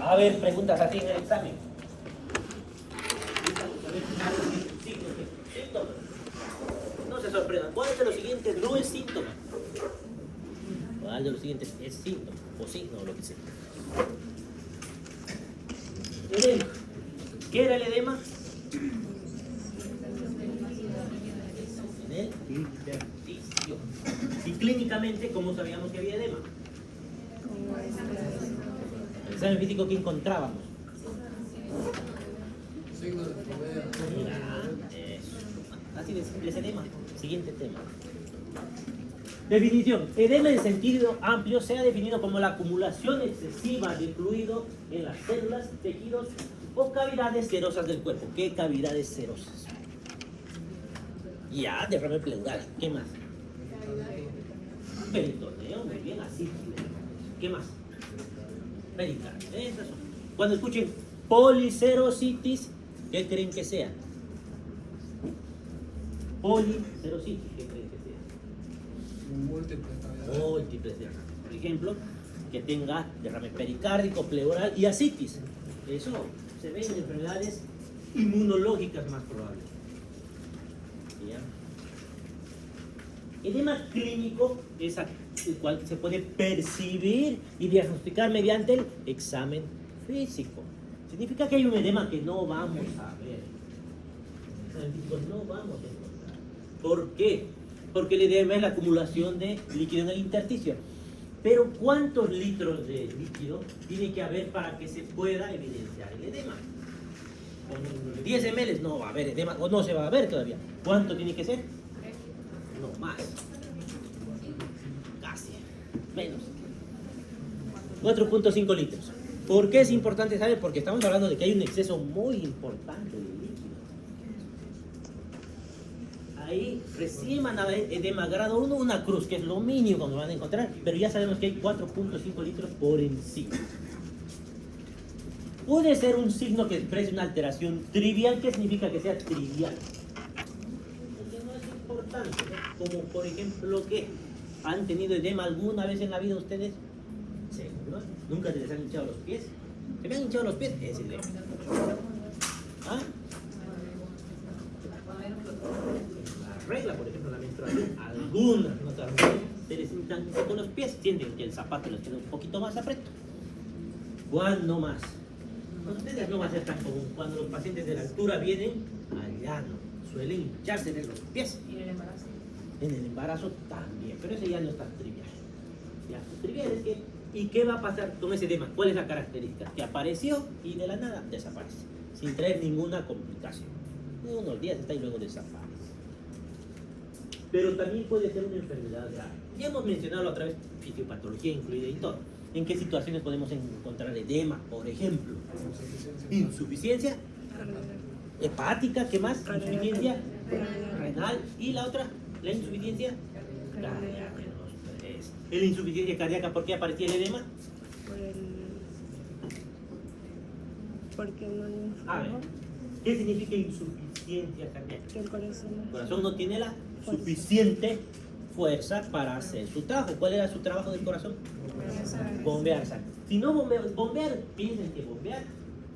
A ver, preguntas así en el examen. Síntomas. No se sorprendan. ¿Cuál de los siguientes no es síntoma? ¿Cuál de los siguientes es síntoma? O signo, o lo que sea. Edema. ¿Qué era el edema? En el intersticio. Y clínicamente, ¿cómo sabíamos que había edema? En el examen físico, ¿qué encontrábamos? Signo de fobia. Eso. Así de simple es edema. Siguiente tema. Definición. Edema en sentido amplio se ha definido como la acumulación excesiva de fluido en las células, tejidos o cavidades serosas del cuerpo. ¿Qué cavidades serosas? Ya, derrame pleural. ¿Qué más? Peritoneo, muy bien, así. ¿Qué más? Pericardio. Esas son. Cuando escuchen policerositis, ¿qué creen que sea? Policerositis, ¿qué creen que sea? Múltiples cavidades. Múltiples derrames. Por ejemplo, que tenga derrame pericárdico, pleural y ascitis. Eso se ve en enfermedades inmunológicas más probables. ¿Ya? Edema clínico es el cual se puede percibir y diagnosticar mediante el examen físico. Significa que hay un edema que no vamos a ver. En el examen físico no vamos a encontrar. ¿Por qué? Porque el edema es la acumulación de líquido en el intersticio. Pero ¿cuántos litros de líquido tiene que haber para que se pueda evidenciar el edema? Con 10 ml no va a haber edema, o no se va a ver todavía. ¿Cuánto tiene que ser? No, más. Casi. Menos. 4.5 litros. ¿Por qué es importante saber? Porque estamos hablando de que hay un exceso muy importante de líquido. Ahí recién van a ver edema grado 1, una cruz, que es lo mínimo que van a encontrar, pero ya sabemos que hay 4.5 litros por encima. Puede ser un signo que exprese una alteración trivial. ¿Qué significa que sea trivial? Porque no es importante, ¿no? Como por ejemplo, ¿qué? ¿Han tenido edema alguna vez en la vida ustedes? Seguro. ¿Nunca se les han hinchado los pies? ¿Se me han hinchado los pies? Es edema. ¿Ah? La regla, por ejemplo, la menstruación, algunas notas se les hinchan con los pies, sienten que el zapato les queda un poquito más apretado. ¿Cuándo más? Ustedes no va a ser tan común. Cuando los pacientes de la altura vienen, allá no. Suelen hincharse de los pies. ¿Y en el embarazo? En el embarazo también, pero ese ya no es tan trivial. Ya, lo trivial es que, ¿y qué va a pasar con ese edema? ¿Cuál es la característica? Que apareció y de la nada desaparece, sin traer ninguna complicación. Unos días está y luego desaparece. Pero también puede ser una enfermedad grave. Ya hemos mencionado otra vez fisiopatología incluida y todo. ¿En qué situaciones podemos encontrar edema? Por ejemplo, insuficiencia hepática, ¿qué más? Insuficiencia renal y la otra, la insuficiencia cardíaca. ¿En la insuficiencia cardíaca por qué aparecía el edema? Porque no hay A ver, ¿qué significa insuficiencia cardíaca? que el corazón no tiene la suficiente fuerza para hacer su trabajo. ¿Cuál era su trabajo del corazón? Bombear sangre. Si no bombear, piensen que bombear,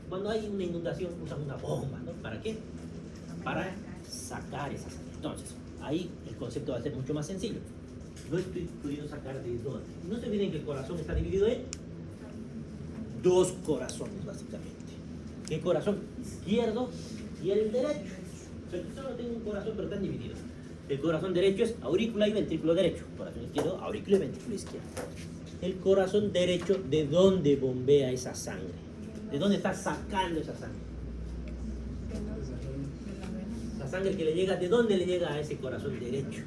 cuando hay una inundación usan una bomba, ¿no? ¿Para qué? Para sacar esa sangre. Entonces, ahí el concepto va a ser mucho más sencillo. No estoy pudiendo sacar de dónde. No se olviden que el corazón está dividido en dos corazones, básicamente. ¿Qué corazón? Izquierdo y el derecho. O sea, yo solo tengo un corazón, pero están divididos. El corazón derecho es aurícula y ventrículo derecho. Corazón izquierdo, aurícula y ventrículo izquierdo. El corazón derecho, ¿de dónde bombea esa sangre? ¿De dónde está sacando esa sangre? La sangre que le llega, ¿de dónde le llega a ese corazón derecho?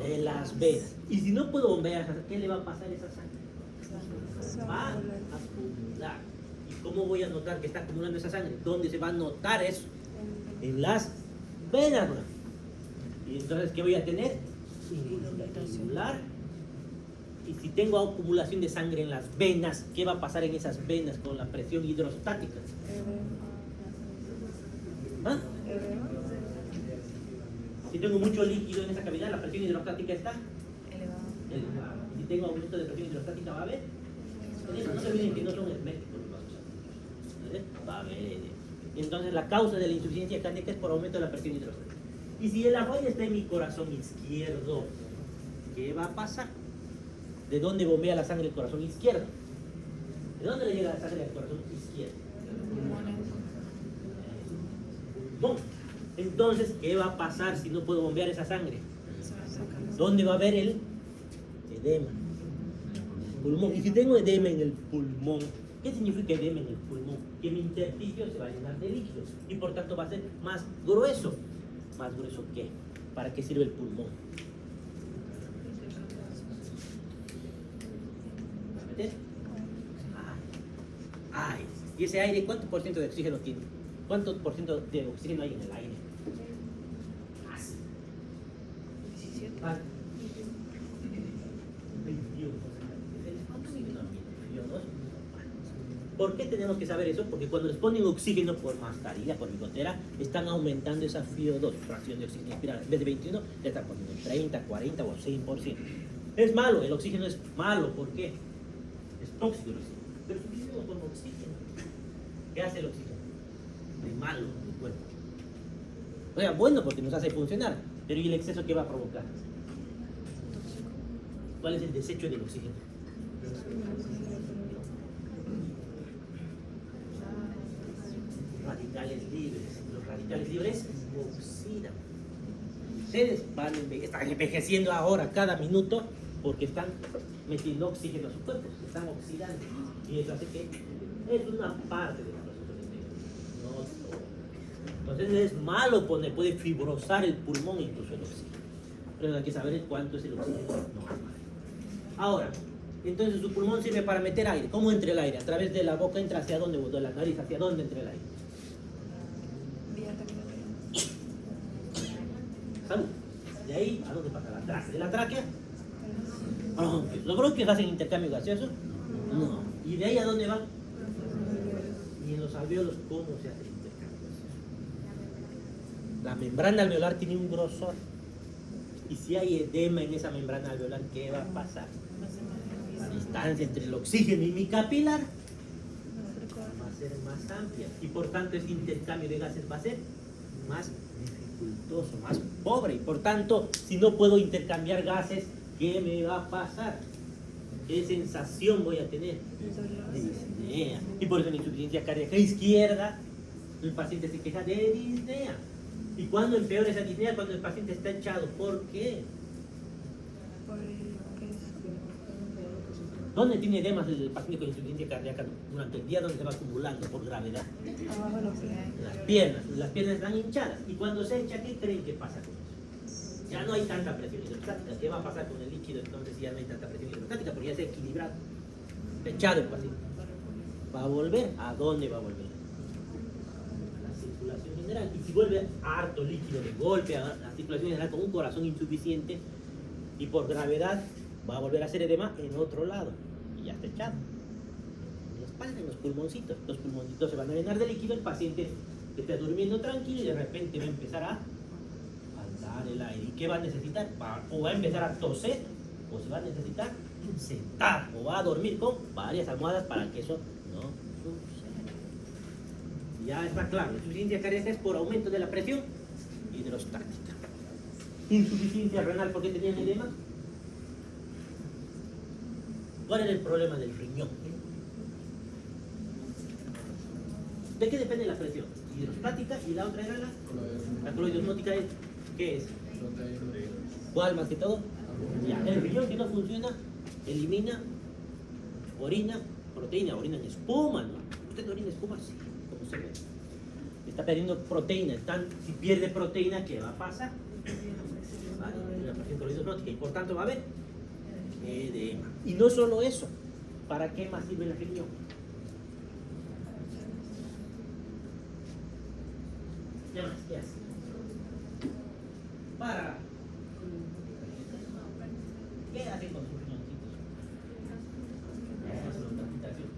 De las venas. Y si no puedo bombear, ¿qué le va a pasar a esa sangre? Va a acumular. ¿Y cómo voy a notar que está acumulando esa sangre? ¿Dónde se va a notar eso? En las venas. Y entonces, ¿qué voy a tener? Acumular. Y si tengo acumulación de sangre en las venas, ¿qué va a pasar en esas venas con la presión hidrostática? ¿Ah? Si tengo mucho líquido en esa cavidad, la presión hidrostática está elevada. Si tengo aumento de presión hidrostática, ¿va a haber? No se olviden que no son herméticos. haber edema. Entonces la causa de la insuficiencia cardíaca es por aumento de la presión hidrostática. Y si el agua está en mi corazón izquierdo, ¿qué va a pasar? ¿De dónde bombea la sangre el corazón izquierdo? ¿De dónde le llega la sangre al corazón izquierdo? Pulmón. Entonces, ¿qué va a pasar si no puedo bombear esa sangre? ¿Dónde va a haber el edema? Pulmón. Y si tengo edema en el pulmón, ¿qué significa edema en el pulmón? Que mi intersticio se va a llenar de líquidos y por tanto va a ser más grueso. ¿Más grueso qué? ¿Para qué sirve el pulmón? ¿Para meter? Ay. ¿Y ese aire cuánto por ciento de oxígeno tiene? ¿Cuánto por ciento de oxígeno hay en el aire? Más. 17. Vale. 21. ¿Cuánto oxígeno tiene? 22. ¿Por qué tenemos que saber eso? Porque cuando les ponen oxígeno por mascarilla, por bigotera, están aumentando esa FiO2, fracción de oxígeno inspirada. En vez de 21, le están poniendo 30, 40 o 100%. Es malo, el oxígeno es malo. ¿Por qué? Es tóxico el oxígeno. Pero si vivimos con oxígeno, ¿qué hace el oxígeno? De malo en el cuerpo. O sea, bueno porque nos hace funcionar, pero ¿y el exceso qué va a provocar? ¿Cuál es el desecho del oxígeno? Radicales libres. Los radicales libres oxidan. Ustedes están envejeciendo ahora cada minuto porque están metiendo oxígeno a su cuerpo, están oxidando. Y eso hace que es una parte del proceso de envejecimiento, no todo. Entonces es malo puede fibrosar el pulmón incluso el oxígeno. Pero hay que saber cuánto es el oxígeno normal. Ahora, entonces su pulmón sirve para meter aire. ¿Cómo entra el aire? A través de la boca entra hacia dónde, o de la nariz, ¿hacia dónde entra el aire? Salud. De ahí, ¿a dónde pasa la tráquea? ¿De la tráquea? Bronquios. ¿Los bronquios hacen intercambio gaseoso? No. ¿Y de ahí a dónde va? Y en los alvéolos, ¿cómo se hace el intercambio gaseoso? La membrana alveolar tiene un grosor. Y si hay edema en esa membrana alveolar, ¿qué va a pasar? La distancia entre el oxígeno y mi capilar va a ser más amplia. Y por tanto, ese intercambio de gases va a ser más dificultoso, más pobre. Y por tanto, si no puedo intercambiar gases, ¿qué me va a pasar? ¿Qué sensación voy a tener? De disnea. Y por eso en insuficiencia cardíaca izquierda, el paciente se queja de disnea. ¿Y cuándo empeora esa disnea? Cuando el paciente está echado. ¿Por qué? ¿Dónde tiene edemas el paciente con insuficiencia cardíaca durante el día? ¿Dónde se va acumulando por gravedad? Abajo de los pies. Las piernas están hinchadas. Y cuando se echa, ¿qué creen que pasa con eso? Ya no hay tanta presión hidrostática. ¿Qué va a pasar con el líquido entonces si ya no hay tanta presión hidrostática? Porque ya se ha equilibrado. Echado el paciente. ¿Va a volver? ¿A dónde va a volver? A la circulación general. Y si vuelve harto líquido de golpe a la circulación general con un corazón insuficiente y por gravedad, va a volver a hacer edema en otro lado. Y ya está echado. En la espalda, en los pulmoncitos. Los pulmoncitos se van a llenar de líquido. El paciente está durmiendo tranquilo y de repente va a empezar a faltar el aire. ¿Y qué va a necesitar? O va a empezar a toser, o se va a necesitar sentar, o va a dormir con varias almohadas para que eso no suceda. Ya está claro. Insuficiencia cardíaca es por aumento de la presión hidrostática. Insuficiencia renal, ¿por qué tenían edema? ¿Cuál era el problema del riñón? ¿De qué depende la presión? Hidrostática y la otra era la coloidosmótica. ¿Qué es? ¿Cuál más que todo? Ya, el riñón que no funciona elimina orina, proteína, orina en espuma, ¿no? ¿Usted orina en espuma? Sí, como se ve. Está perdiendo proteína. Si pierde proteína, ¿qué va a pasar? Vale, una presión coloidosmótica y por tanto va a haber edema. Y no solo eso, ¿para qué más sirve el riñón? ¿Qué más? ¿Qué hace? Para... ¿Qué hacen con sus riñoncitos?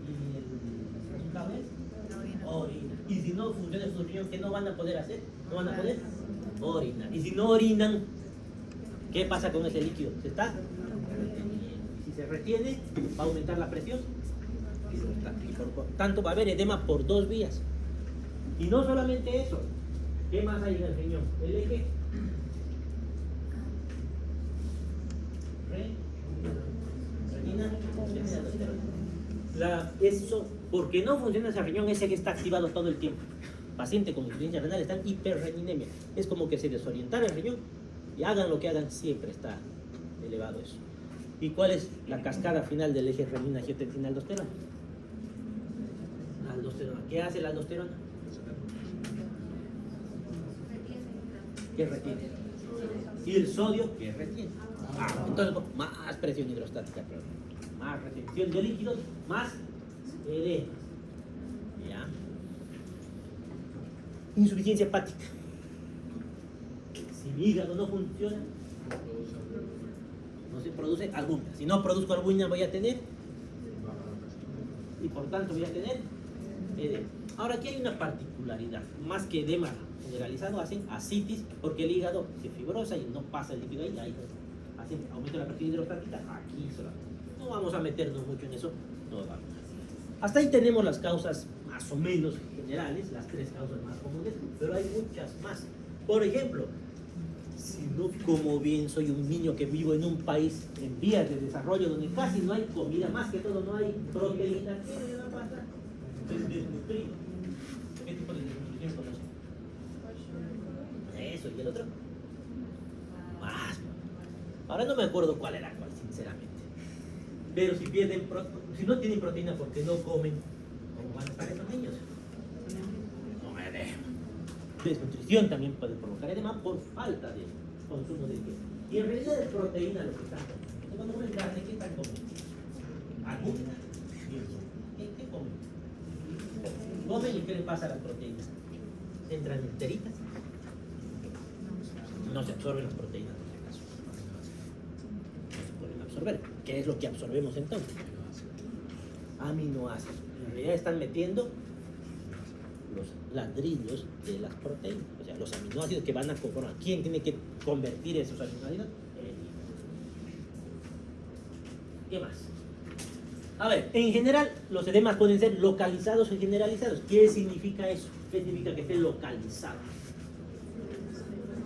¿Y el cable? Orina. Y si no funciona su riñón, ¿qué no van a poder hacer? No van a poder orinar. Y si no orinan, ¿qué pasa con ese líquido? ¿Se está reteniendo? Y si se retiene, va a aumentar la presión. Y por tanto va a haber edema por dos vías. Y no solamente eso, ¿qué más hay en el riñón? El eje renina, eso, porque no funciona ese riñón, ese que está activado todo el tiempo. Paciente con insuficiencia renal está en hiperreninemia. Es como que se desorientara el riñón y hagan lo que hagan, siempre está elevado eso. ¿Y cuál es la cascada final del eje renina-angiotensina-aldosterona? Aldosterona. ¿Qué hace la aldosterona? ¿Qué retiene? Y el sodio, ¿qué retiene? Entonces, más presión hidrostática, más retención de líquidos, más edema. ¿Ya? Insuficiencia hepática. Si mi hígado no funciona, no se produce albúmina. Si no produzco albúmina, voy a tener, y por tanto voy a tener edema. Ahora, aquí hay una particularidad. Más que edema generalizado, hacen ascitis, porque el hígado se fibrosa y no pasa el líquido ahí. Hacen aumento de la presión hidrostática aquí solamente. No vamos a meternos mucho en eso. No vamos. Hasta ahí tenemos las causas más o menos generales, las 3 causas más comunes, pero hay muchas más. Por ejemplo, si no como bien, soy un niño que vivo en un país en vías de desarrollo donde casi no hay comida, más que todo no hay proteína, ¿qué le va a pasar? Desnutrido. ¿Qué tipo de desnutrición conoce? Eso, ¿y el otro? Más. Ahora no me acuerdo cuál era cuál, sinceramente. Pero si pierden, si no tienen proteína porque no comen, ¿cómo van a estar esos niños? No edema. Desnutrición también puede provocar edema por falta de consumo de hierro. Y en realidad es proteína lo que están comiendo. Cuando comen carne, ¿qué están comiendo? ¿Alguna? ¿Qué comen? Comen y ¿qué le pasa a las proteínas? ¿Entran enteritas? No se absorben las proteínas. Absorber. ¿Qué es lo que absorbemos entonces? Aminoácidos. En realidad están metiendo los ladrillos de las proteínas, o sea, los aminoácidos que van a conformar. ¿Quién tiene que convertir esos aminoácidos? ¿Qué más? A ver, en general, los edemas pueden ser localizados o generalizados. ¿Qué significa eso? ¿Qué significa que esté localizado?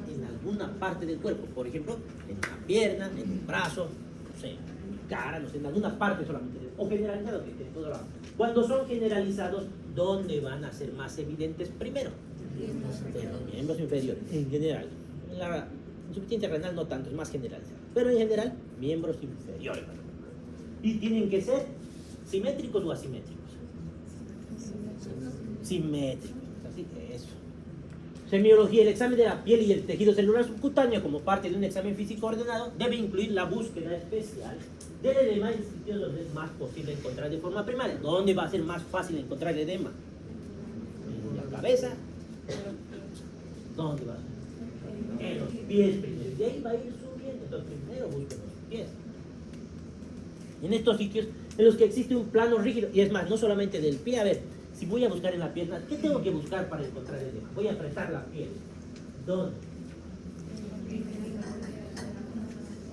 En alguna parte del cuerpo, por ejemplo, en una pierna, en un brazo, no sé, en mi cara, no sé, en alguna parte solamente, o generalizado, que esté en todo lado. Cuando son generalizados, ¿dónde van a ser más evidentes primero? En los miembros inferiores, en general. En la insuficiencia renal no tanto, es más generalizado. Pero en general, miembros inferiores. Y tienen que ser simétricos o asimétricos. Simétricos, así que eso. Semiología, el examen de la piel y el tejido celular subcutáneo como parte de un examen físico ordenado debe incluir la búsqueda especial del edema en sitios donde es más posible encontrar de forma primaria. ¿Dónde va a ser más fácil encontrar el edema? ¿En la cabeza? ¿Dónde va a ser? En los pies primero. De ahí va a ir subiendo. Entonces primero busquen los pies. En estos sitios en los que existe un plano rígido, y es más, no solamente del pie. A ver, si voy a buscar en la pierna, ¿qué tengo que buscar para encontrar el edema? Voy a apretar la piel. ¿Dónde?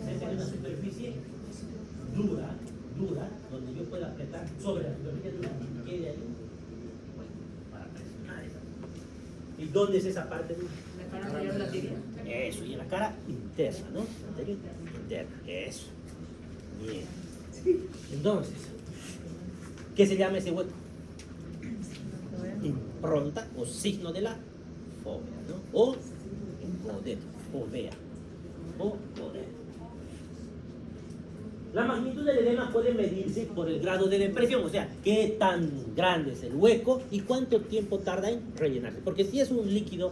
Cerca de una superficie dura, donde yo pueda apretar sobre la superficie dura y quede ahí. Bueno, para presionar esa. ¿Y dónde es esa parte dura? La cara anterior de la tibia. Eso, y en la cara interna, ¿no? Anterior, interna, eso. Bien. Entonces, ¿qué se llama ese hueco? Impronta o signo de la fobia, ¿no? O fobea. O poder. La magnitud del edema puede medirse por el grado de depresión, o sea, qué tan grande es el hueco y cuánto tiempo tarda en rellenarse. Porque si es un líquido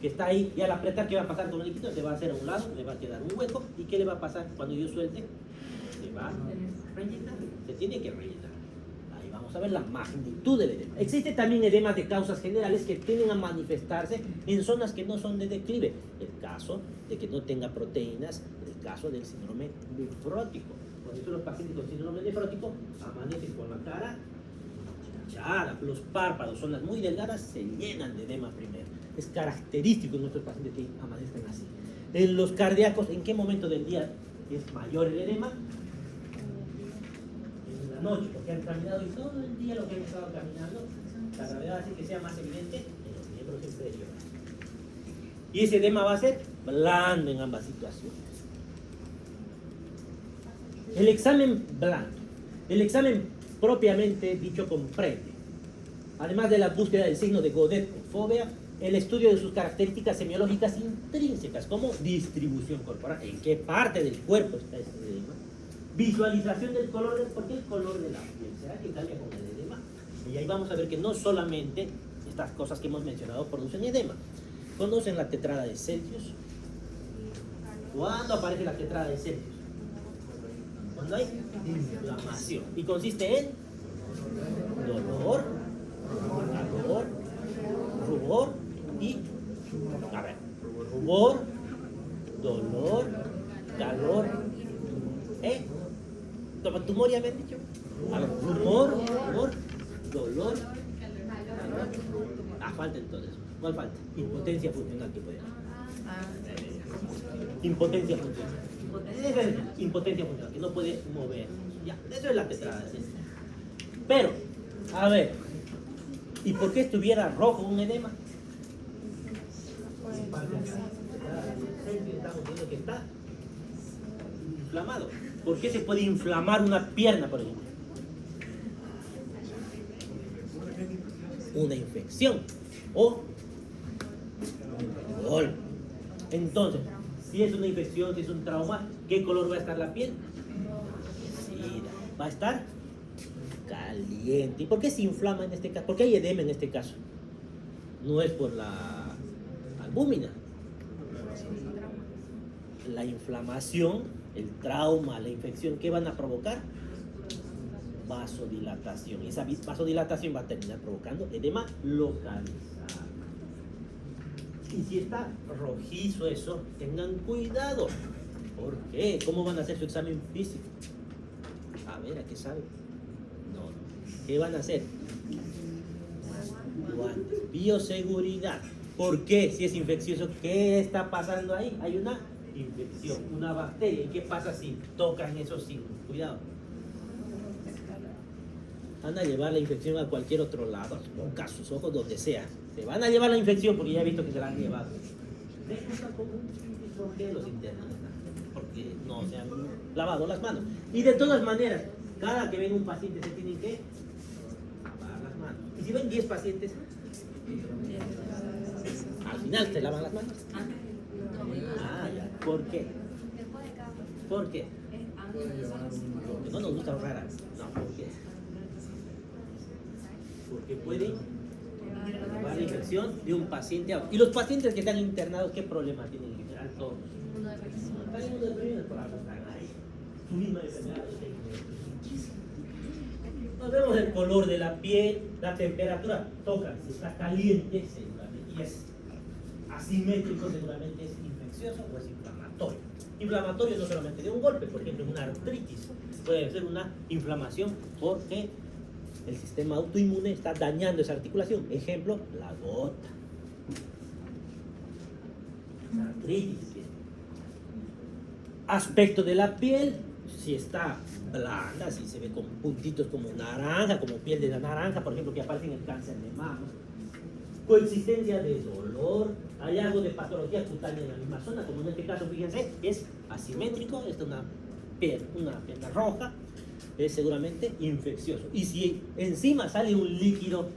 que está ahí y al apretar, ¿qué va a pasar con el líquido? Se va a hacer a un lado, le va a quedar un hueco. ¿Y qué le va a pasar cuando yo suelte? Se va a rellenar, se tiene que rellenar. Ahí vamos a ver la magnitud del edema. Existe también edemas de causas generales que tienden a manifestarse en zonas que no son de declive. El caso de que no tenga proteínas, el caso del síndrome nefrótico. Por eso los pacientes con síndrome nefrótico amanecen con la cara hinchada, los párpados, zonas muy delgadas, se llenan de edema primero. Es característico en nuestros pacientes que amanezcan así. En los cardíacos, ¿en qué momento del día es mayor el edema? En la noche, porque han caminado y todo el día lo que han estado caminando, la gravedad hace que sea más evidente en los miembros inferiores. Y ese edema va a ser blando en ambas situaciones. El examen blando. El examen propiamente dicho comprende, además de la búsqueda del signo de Godet o fobia, el estudio de sus características semiológicas intrínsecas, como distribución corporal, en qué parte del cuerpo está ese edema, visualización del color, porque el color de la piel será que cambia con el edema. Y ahí vamos a ver que no solamente estas cosas que hemos mencionado producen edema. ¿Conocen la tetrada de Celsius? ¿Cuándo aparece la tetrada de Celsius? Cuando hay inflamación. Y consiste en dolor, calor, rubor y... A ver, rubor, dolor, calor, tumor ya me han dicho. A ver, rumor, dolor, calor. Falta entonces. ¿Cuál falta? Impotencia funcional que puede haber. Impotencia funcional. Esa es impotencia funcional, que no puede mover. Ya, eso es la tetrada. ¿Sí? Pero, a ver, ¿y por qué estuviera rojo un edema? Estamos viendo que está inflamado. ¿Por qué se puede inflamar una pierna, por ejemplo? Una infección o un dolor. Entonces, si es una infección, si es un trauma, ¿qué color va a estar la piel? Sí, va a estar caliente. ¿Y por qué se inflama en este caso? ¿Por qué hay edema en este caso? No es por la albúmina. La inflamación, el trauma, la infección, ¿qué van a provocar? Vasodilatación. Y esa vasodilatación va a terminar provocando edema localizado. Y si está rojizo eso, tengan cuidado. ¿Por qué? ¿Cómo van a hacer su examen físico? A ver, ¿a qué sabe? No. ¿Qué van a hacer? Guantes. Bioseguridad. ¿Por qué? Si es infeccioso, ¿qué está pasando ahí? Hay una infección, una bacteria. ¿Y qué pasa si tocan eso sin cuidado? Van a llevar la infección a cualquier otro lado, a su boca, a sus ojos, donde sea. Se van a llevar la infección porque ya he visto que se la han llevado. ¿Por qué los internos? Porque no se han lavado las manos. Y de todas maneras, cada que ven un paciente se tienen que lavar las manos. Y si ven 10 pacientes, al final se lavan las manos. Ah, ya. ¿Por qué? ¿Por qué? Porque no nos gusta ahorrar. No, ¿por qué? Porque pueden llevar la infección de un paciente a otro. Y los pacientes que están internados, ¿qué problema tienen en general todos? Están inmunodeprimidos, por algo están ahí. Su misma enfermedad. Nos vemos el color de la piel, la temperatura, toca, si está caliente, seguramente, y es asimétrico, seguramente es infeccioso o es inflamatorio. Inflamatorio no solamente de un golpe, por ejemplo, una artritis, puede ser una inflamación porque el sistema autoinmune está dañando esa articulación. Ejemplo, la gota. La artritis. Aspecto de la piel, si está blanda, si se ve con puntitos como naranja, como piel de la naranja, por ejemplo, que aparece en el cáncer de mama. Coexistencia de dolor, hallazgo de patología cutánea en la misma zona, como en este caso, fíjense, es asimétrico, esta es una pierna roja, es seguramente infeccioso. Y si encima sale un líquido,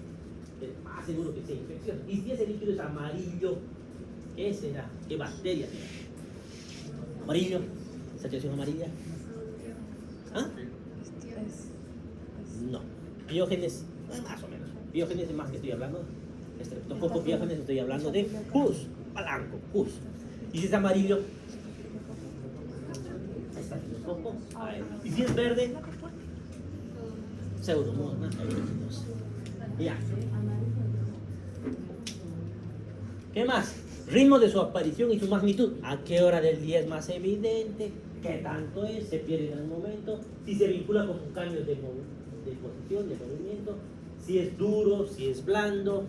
es más seguro que sea infeccioso. Y si ese líquido es amarillo, ¿qué será? ¿Qué bacteria será? Amarillo, saturación amarilla. ¿Ah? No. Biógenes, más o menos. Biógenes es más que estoy hablando. Estreptococcus biógenes, estoy hablando de pus, blanco, pus. Y si es amarillo, estafilococo. Y si es verde, Pseudomonas aeruginosa. Ya. ¿Qué más? Ritmo de su aparición y su magnitud. ¿A qué hora del día es más evidente? ¿Qué tanto es? ¿Se pierde en el momento? Si se vincula con cambios de posición, de movimiento. Si es duro, si es blando.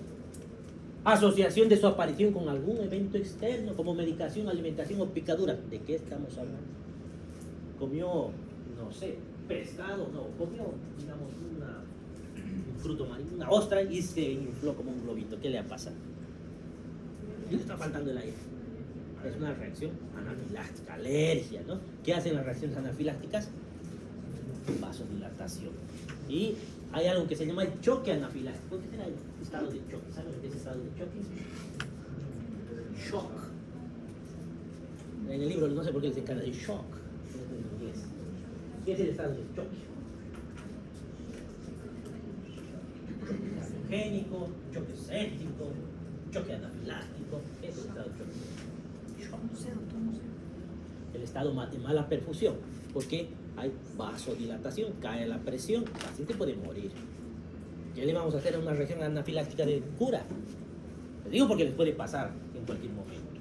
Asociación de su aparición con algún evento externo, como medicación, alimentación o picadura. ¿De qué estamos hablando? Comió, no sé, pescado, no, comió, digamos, un fruto marino, una ostra y se infló como un globito. ¿Qué le ha pasado? Le está faltando el aire. Es una reacción anafiláctica, alergia, ¿no? ¿Qué hacen las reacciones anafilácticas? Vasodilatación. Y hay algo que se llama el choque anafiláctico. ¿Qué será el estado de choque? ¿Saben qué es estado de choque? Shock. En el libro no sé por qué les encanta el shock. En inglés. ¿Qué es el estado de choque? Choque cardiogénico, choque séptico, choque anafiláctico. ¿Qué es el estado de choque? El estado de mala perfusión, porque hay vasodilatación, cae la presión, el paciente puede morir. ¿Qué le vamos a hacer a una reacción anafiláctica de cura? Les digo porque les puede pasar en cualquier momento.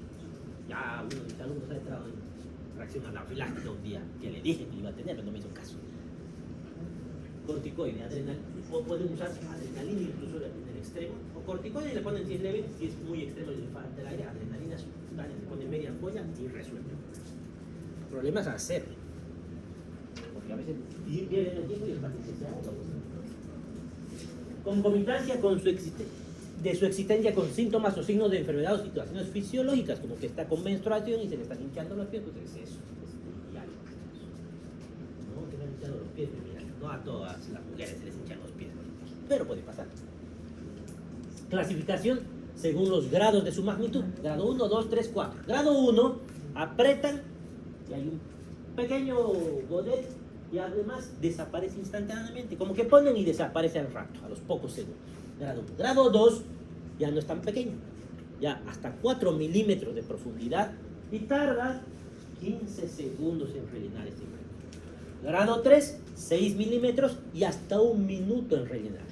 Ya uno de mis alumnos ha entrado en reacción anafiláctica un día, que le dije que iba a tener, pero no me hizo caso. Corticoide, adrenalina, pueden usar adrenalina incluso en el extremo, o corticoide le ponen si es leve, si es muy extremo y le falta el aire, adrenalina subcutánea, le ponen media ampolla y resuelve. El problema es hacerlo, porque a veces pierden el tiempo y el paciente se ahoga. Concomidancia con de su existencia con síntomas o signos de enfermedad o situaciones fisiológicas, como que está con menstruación y se le están hinchando los pies, pues es eso, es diario. No, que me han hinchado los pies, mira, no a todas las mujeres se les hinchan los pies, pero puede pasar. Clasificación según los grados de su magnitud, grado 1, 2, 3, 4. Grado 1, apretan y hay un pequeño godet y además desaparece instantáneamente, como que ponen y desaparece al rato, a los pocos segundos. Grado 1. Grado 2 ya no es tan pequeño, ya hasta 4 milímetros de profundidad y tarda 15 segundos en rellenar este grado. Grado 3, 6 milímetros y hasta 1 minuto en rellenar.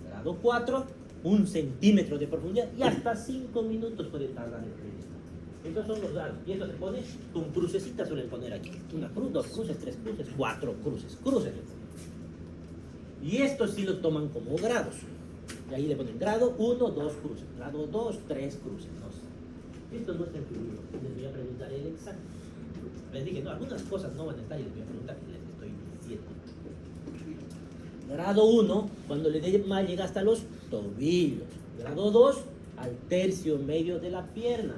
Grado 4, 1 centímetro de profundidad y hasta 5 minutos puede tardar en rellenar. Estos son los grados. Y esto se pone con crucecitas, suelen poner aquí. Una cruz, 2 cruces, 3 cruces, 4 cruces. Cruces. Y estos sí los toman como grados. Y ahí le ponen grado 1, 2 cruces. Grado 2, 3 cruces. No sé. Esto no está en tu libro. Les voy a preguntar el examen. Les dije, no, algunas cosas no van a estar y les voy a preguntar. Les estoy diciendo. Grado 1, cuando le dé mal, llega hasta los tobillos. Grado 2, al tercio medio de la pierna.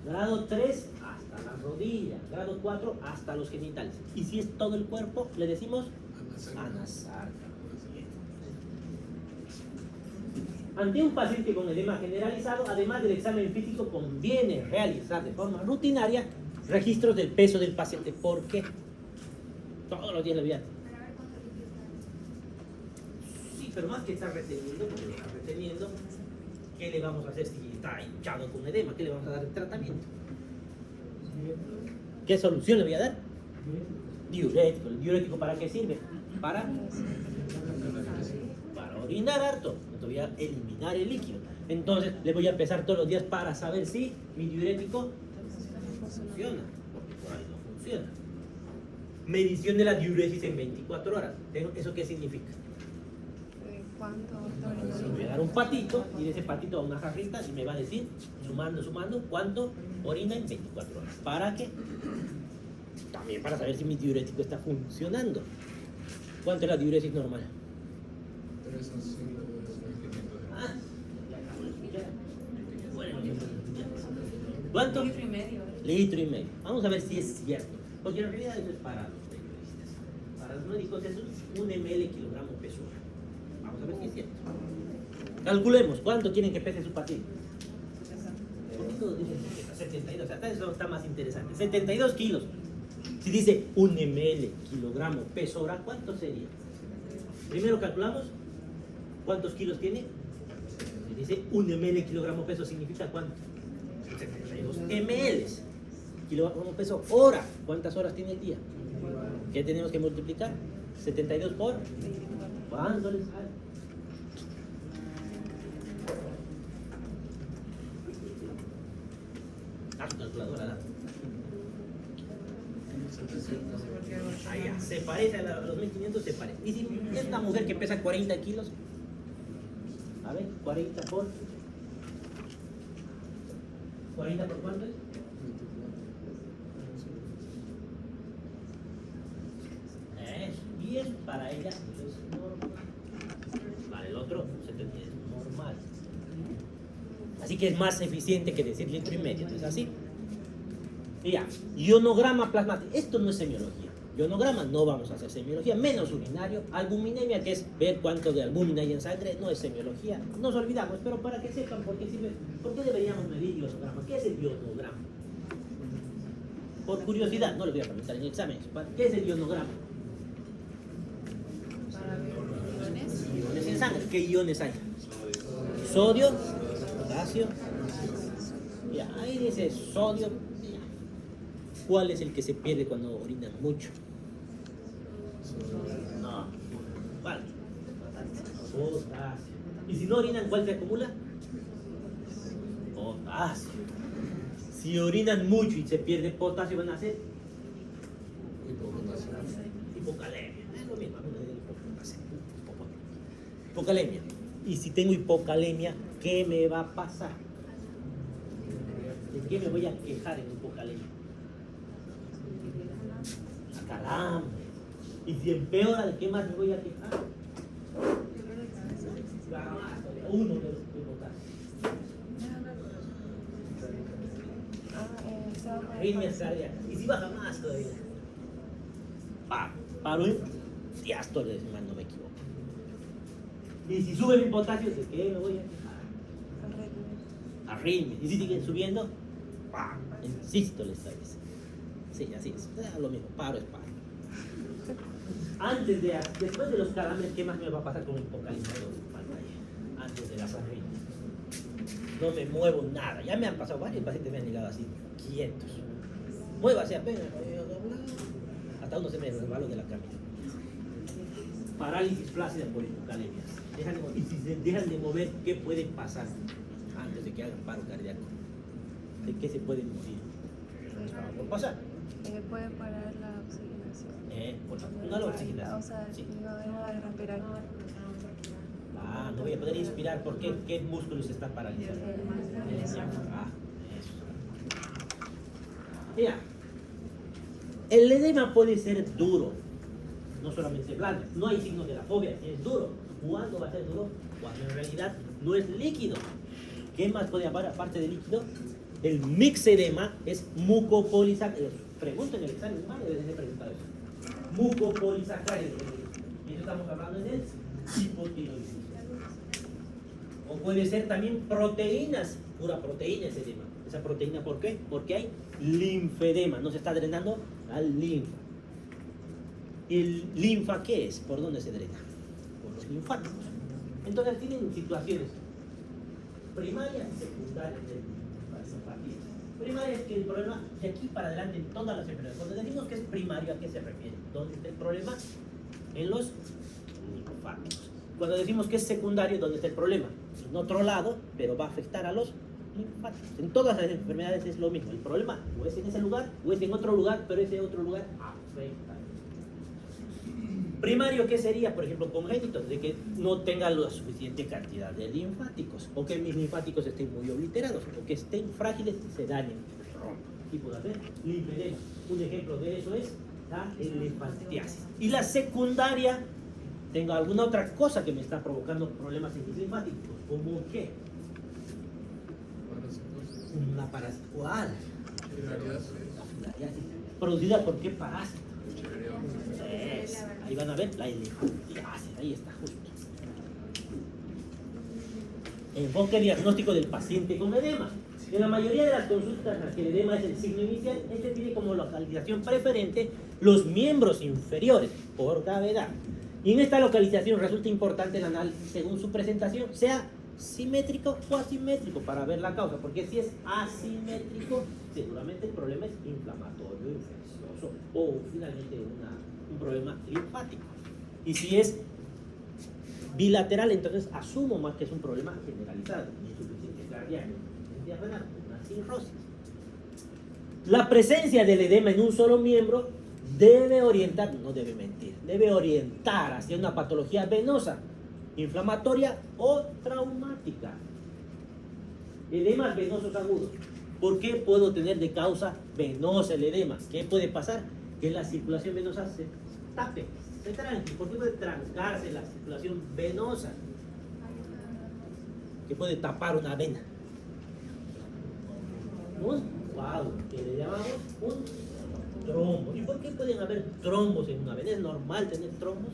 Grado 3, hasta la rodilla. Grado 4, hasta los genitales. Y si es todo el cuerpo, le decimos anasarca. Ante un paciente con edema generalizado, además del examen físico, conviene realizar de forma rutinaria registros del peso del paciente. ¿Por qué? Todos los días le voy a... Sí, pero más que estar reteniendo, porque lo está reteniendo, ¿qué le vamos a hacer si está hinchado con edema? ¿Qué le vamos a dar de tratamiento? ¿Qué solución le voy a dar? Diurético. ¿El diurético para qué sirve? Para orinar harto. Entonces voy a eliminar el líquido. Entonces le voy a pesar todos los días para saber si mi diurético funciona. Porque por ahí no funciona. Medición de la diuresis en 24 horas. ¿Eso qué significa? ¿Cuánto? Le voy a dar un patito y de ese patito a una jarrita y me va a decir, sumando, cuánto orina en 24 horas. ¿Para qué? También para saber si mi diurético está funcionando. ¿Cuánto es la diuresis normal? 3 a 5 Ah, ya acabo de escuchar. Bueno, ¿cuánto? Litro y medio. Litro y medio. Vamos a ver si es cierto. Porque en realidad eso es para los periodistas. Para los médicos eso es 1 ml kilogramo peso. Vamos a ver si es cierto. Calculemos, ¿cuánto quieren que pese su paciente? ¿Por qué todos dicen 72? Hasta eso está más interesante. 72 kilos. Si dice 1 ml kilogramo peso hora, ¿cuánto sería? Primero calculamos cuántos kilos tiene. Si dice 1 ml kilogramo peso, ¿significa cuánto? 72 ml kilogramo peso hora. ¿Cuántas horas tiene el día? ¿Qué tenemos que multiplicar? 72 por... ¿Cuánto les sale? Calculadora, ¿no? Ahí ya, se parece a los 1500, se parece. Y si es una mujer que pesa 40 kilos, a ver, 40 por... ¿40 por cuánto es? 10, para ella eso es normal. Para el otro 70 es normal. Así que es más eficiente que decir 1,5 litros, ¿no es así? Y ya, ionograma plasmático. Esto no es semiología. Ionograma no vamos a hacer semiología, menos urinario. Albuminemia, que es ver cuánto de albúmina hay en sangre, no es semiología. Nos olvidamos, pero para que sepan por qué sirve, por qué deberíamos medir ionograma. ¿Qué es el ionograma? Por curiosidad, no le voy a preguntar en el examen. ¿Qué es el ionograma? Para ver iones. Iones en sangre. ¿Qué iones hay? Sodio, potasio. Ya, ahí dice sodio. Ya. ¿Cuál es el que se pierde cuando orinan mucho? No. ¿Cuál? Potasio. ¿Y si no orinan, cuál se acumula? Potasio. Si orinan mucho y se pierde potasio, van a hacer hipocalemia. Es lo mismo, hipocalemia. Y si tengo hipocalemia, ¿qué me va a pasar? ¿De qué me voy a quejar en hipocalemia? Acalambre. Y si empeora, ¿de qué más me voy a quejar? Uno de los potasio. Arritmias cardíacas. Y si baja más todavía. Paro en diástole, si mal no me equivoco. Y si sube mi potasio, ¿de qué me voy a quejar? Arritmias. Y si siguen subiendo, en sístole esta vez. Sí, así es. Lo mismo, paro es paro. Después de los calambres, ¿qué más me va a pasar con el hipocalemia? Antes de las arritmias. No me muevo nada. Ya me han pasado varios pacientes, me han llegado así, quietos. Muevo así apenas. Hasta uno se me resbaló de la camisa. Parálisis flácida por hipocalemia. Y si se dejan de mover, ¿qué puede pasar antes de que hagan paro cardíaco? ¿De qué se puede morir? ¿Por pasar? Puede parar la oxigenación. No la oxigenación. O sea, Sí. no deja de respirar. No voy a poder inspirar. ¿Por qué? ¿Qué músculo se está paralizando? El diafragma. Eso. Mira, el edema puede ser duro, no solamente blando. No hay signos de la fobia, es duro. ¿Cuándo va a ser duro? Cuando en realidad no es líquido. ¿Qué más puede haber aparte de líquido? El mixedema es mucopolisacárido. Pregunto en el examen, ¿vale? Deben de preguntar eso. Mucopolisacárido. Y eso estamos hablando del hipotiroidismo. O puede ser también proteínas, pura proteína ese edema. ¿Esa proteína por qué? Porque hay linfedema, no se está drenando la linfa. ¿El linfa qué es? ¿Por dónde se drena? Por los linfáticos. Entonces tienen situaciones primarias y secundarias de linfadenopatías. Primaria es que el problema, de aquí para adelante en todas las enfermedades, cuando decimos que es primario, ¿a qué se refiere? ¿Dónde está el problema? En los linfáticos. Cuando decimos que es secundario, ¿dónde está el problema? En otro lado, pero va a afectar a los linfáticos. En todas las enfermedades es lo mismo. El problema o es en ese lugar o es en otro lugar, pero ese otro lugar afecta. Primario, ¿qué sería? Por ejemplo, congénito, de que no tenga la suficiente cantidad de linfáticos, o que mis linfáticos estén muy obliterados, o que estén frágiles y se dañen, se rompan. Y puede haber linfedema. Un ejemplo de eso es la linfantiasis. Y la secundaria, tengo alguna otra cosa que me está provocando problemas en mis linfáticos. ¿Cómo qué? Una parásito. ¿Cuál? Filariasis. ¿Producida por qué parásito? Ahí van a ver la linfantiasis. Ahí está justo. Enfoque diagnóstico del paciente con edema. En la mayoría de las consultas en las que el edema es el signo inicial, este tiene como localización preferente los miembros inferiores por gravedad. Y en esta localización resulta importante el análisis según su presentación, sea simétrico o asimétrico, para ver la causa, porque si es asimétrico, seguramente el problema es inflamatorio, infeccioso o finalmente un problema linfático. Y si es bilateral, entonces asumo más que es un problema generalizado, insuficiencia cardíaca, insuficiencia renal, una cirrosis. La presencia del edema en un solo miembro debe orientar, no debe mentir, debe orientar hacia una patología venosa, inflamatoria o traumática. Edemas venosos agudos. ¿Por qué puedo tener de causa venosa el edema? ¿Qué puede pasar? Que la circulación venosa se tape, esté tranquilo, porque puede trancarse la circulación venosa, que puede tapar una vena. Un coágulo, que le llamamos un trombo. ¿Y por qué pueden haber trombos en una vena? ¿Es normal tener trombos?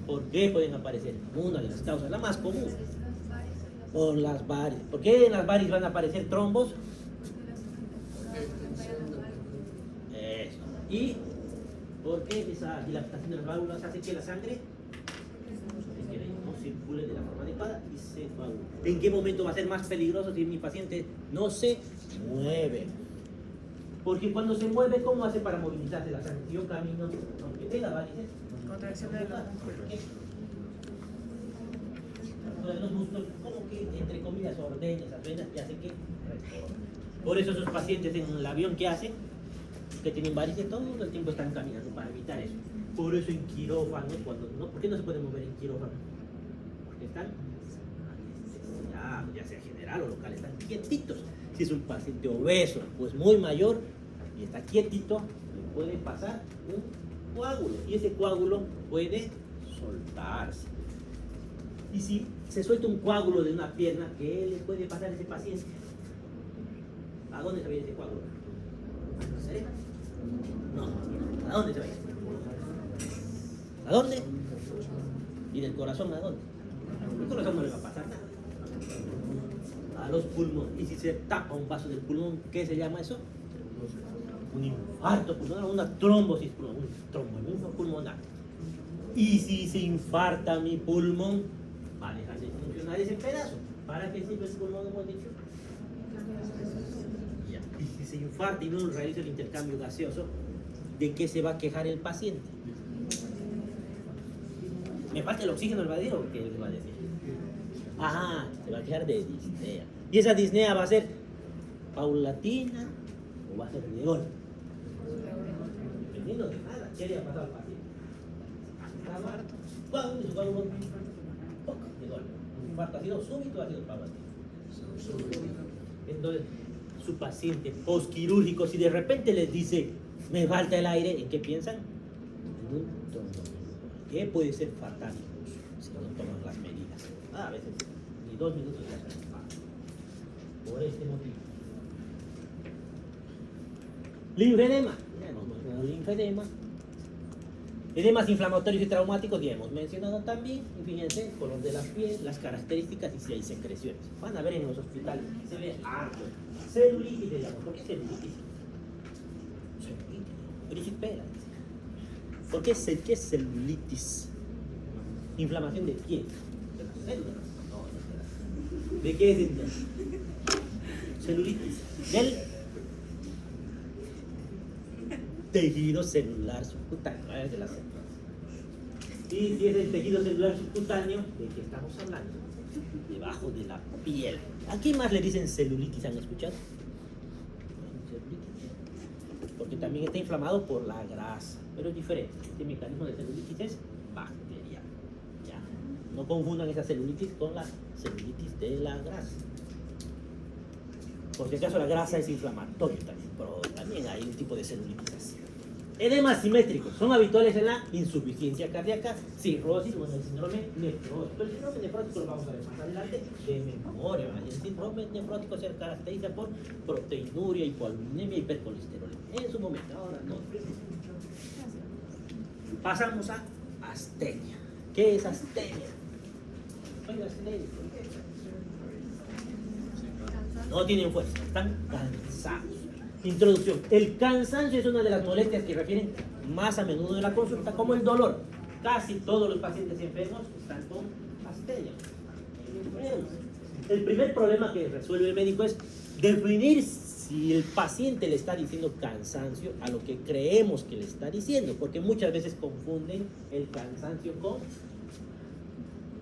¿Por qué pueden aparecer? Una de las causas, la más común, por las varices. ¿Por qué en las varices van a aparecer trombos? Eso. ¿Y por qué esa dilatación de las válvulas hace que la sangre no circule de la forma adecuada y se coagule? ¿En qué momento va a ser más peligroso si mi paciente no se mueve? Porque cuando se mueve, ¿cómo hace para movilizarse la sangre? Si yo camino, aunque tenga varices, Contracción de los músculos. Los músculos, como que entre comillas ordena esas venas y hace que recorran. Por eso esos pacientes en el avión, ¿qué hacen? Que tienen varices, todo el tiempo están caminando para evitar eso. Por eso en quirófano, ¿por qué no se pueden mover en quirófano? Porque están anestesiados, ya sea general o local, están quietitos. Si es un paciente obeso, pues muy mayor, y está quietito, le puede pasar un coágulo, y ese coágulo puede soltarse. Y si se suelta un coágulo de una pierna, ¿qué le puede pasar a ese paciente? ¿A dónde se va a ir ese coágulo? ¿A la cerebro? No. ¿A dónde se va a ir? ¿A dónde? ¿Y del corazón a dónde? El corazón no le va a pasar nada. A los pulmones. Y si se tapa un vaso del pulmón, ¿qué se llama eso? Un infarto pulmonar, una trombosis pulmonar, un tromboembolismo pulmonar. Y si se infarta mi pulmón, va a dejar de funcionar ese pedazo. ¿Para qué sirve el pulmón, hemos dicho? Ya. Y si se infarta y no realiza el intercambio gaseoso, ¿de qué se va a quejar el paciente? ¿Me falta el oxígeno, el vadero? ¿Qué le va a decir? Ajá, se va a quejar de disnea. Y esa disnea va a ser paulatina o va a ser de golpe. Dependiendo de nada, ¿qué le ha pasado al paciente? ¿Cuándo es un de golpe? ¿Un infarto ha sido súbito o ha sido paulatino? Entonces, su paciente postquirúrgico, si de repente les dice, me falta el aire, ¿en qué piensan? En un tromboembolismo, que puede ser fatal si no toman las medidas. A veces ni 2 minutos ya se han por este motivo. Linfedema, ya hemos mencionado linfedema. Edemas inflamatorios y traumáticos ya hemos mencionado también. Y fíjense, color de la piel, las características y si hay secreciones. Van a ver en los hospitales, se ve harto. Celulitis, digamos. ¿Por qué celulitis? Brigipera. ¿Por qué es celulitis? Inflamación de quién? De las células. No, ¿de qué es entonces? Celulitis. Del tejido celular subcutáneo, de las células. Y si es el tejido celular subcutáneo, ¿de qué estamos hablando? Debajo de la piel. ¿A qué más le dicen celulitis? ¿Han escuchado? Porque también está inflamado por la grasa, pero es diferente. Este mecanismo de celulitis es bacteriano. ¿Ya? No confundan esa celulitis con la celulitis de la grasa. Por si acaso la grasa es inflamatoria también, pero también hay un tipo de celulitis así. Edemas simétricos son habituales en la insuficiencia cardíaca, cirrosis o en el síndrome nefrótico. El síndrome nefrótico lo vamos a ver más adelante de memoria. El síndrome nefrótico se caracteriza por proteinuria, hipoalbuminemia y hipercolesterolemia. En su momento, ahora no. Pasamos a astenia. ¿Qué es astenia? Oiga, astenia. No tienen fuerza, están cansados. Introducción. El cansancio es una de las molestias que refieren más a menudo en la consulta, como el dolor. Casi todos los pacientes enfermos están con astenia. El primer problema que resuelve el médico es definir si el paciente le está diciendo cansancio a lo que creemos que le está diciendo, porque muchas veces confunden el cansancio con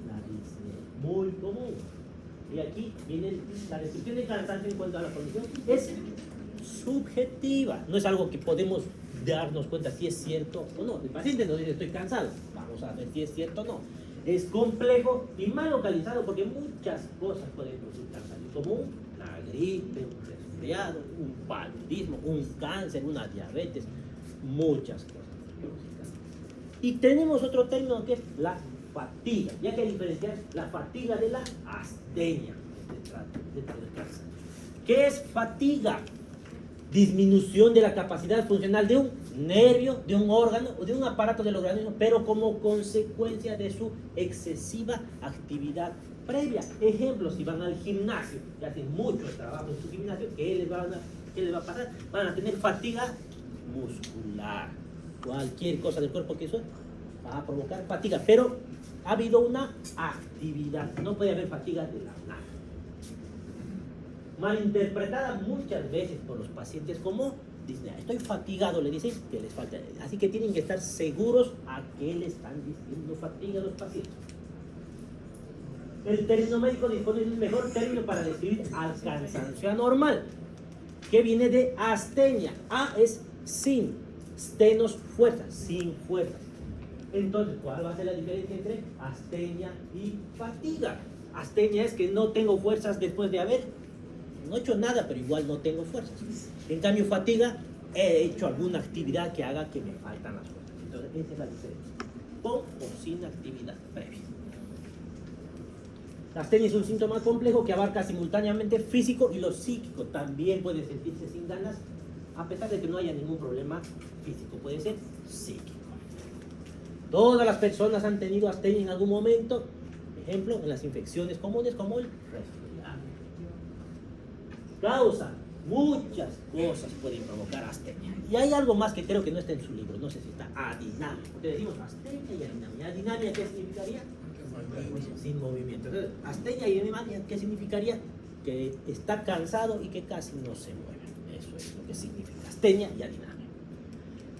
la disnea. Muy común. Y aquí viene la descripción de cansancio en cuanto a la condición. Es subjetiva, no es algo que podemos darnos cuenta si es cierto o no. El paciente nos dice estoy cansado, vamos a ver si es cierto o no. Es complejo y mal localizado porque muchas cosas pueden producir cansancio, como una gripe, un resfriado, un paludismo, un cáncer, una diabetes, muchas cosas. Y tenemos otro término que es la fatiga. Ya que hay que diferenciar la fatiga de la astenia. ¿Qué es fatiga? Disminución de la capacidad funcional de un nervio, de un órgano o de un aparato del organismo, pero como consecuencia de su excesiva actividad previa. Ejemplo, si van al gimnasio y hacen mucho trabajo en su gimnasio, ¿qué les va a pasar? Van a tener fatiga muscular. Cualquier cosa del cuerpo que eso va a provocar fatiga, pero ha habido una actividad. No puede haber fatiga de la nada. Malinterpretada muchas veces por los pacientes como disnea. Estoy fatigado, le dicen que les falta. Así que tienen que estar seguros a qué le están diciendo fatiga a los pacientes. El término médico dispone de un mejor término para describir al cansancio anormal, que viene de astenia. A es sin, stenos fuerza, sin fuerza. Entonces, ¿cuál va a ser la diferencia entre astenia y fatiga? Astenia es que no tengo fuerzas después de haber no he hecho nada, pero igual no tengo fuerzas. En cambio, fatiga, he hecho alguna actividad que haga que me faltan las fuerzas. Entonces, esa es la diferencia. Con o sin actividad previa. La astenia es un síntoma complejo que abarca simultáneamente físico y lo psíquico. También puede sentirse sin ganas, a pesar de que no haya ningún problema físico. Puede ser psíquico. Todas las personas han tenido astenia en algún momento. Ejemplo, en las infecciones comunes como el resfriado. Causa muchas cosas, pueden provocar astenia. Y hay algo más que creo que no está en su libro, no sé si está, adinamia. Porque decimos astenia y adinamia. ¿Adinamia qué significaría? Sin movimiento. Entonces, astenia y adinamia, ¿qué significaría? Que está cansado y que casi no se mueve. Eso es lo que significa astenia y adinamia.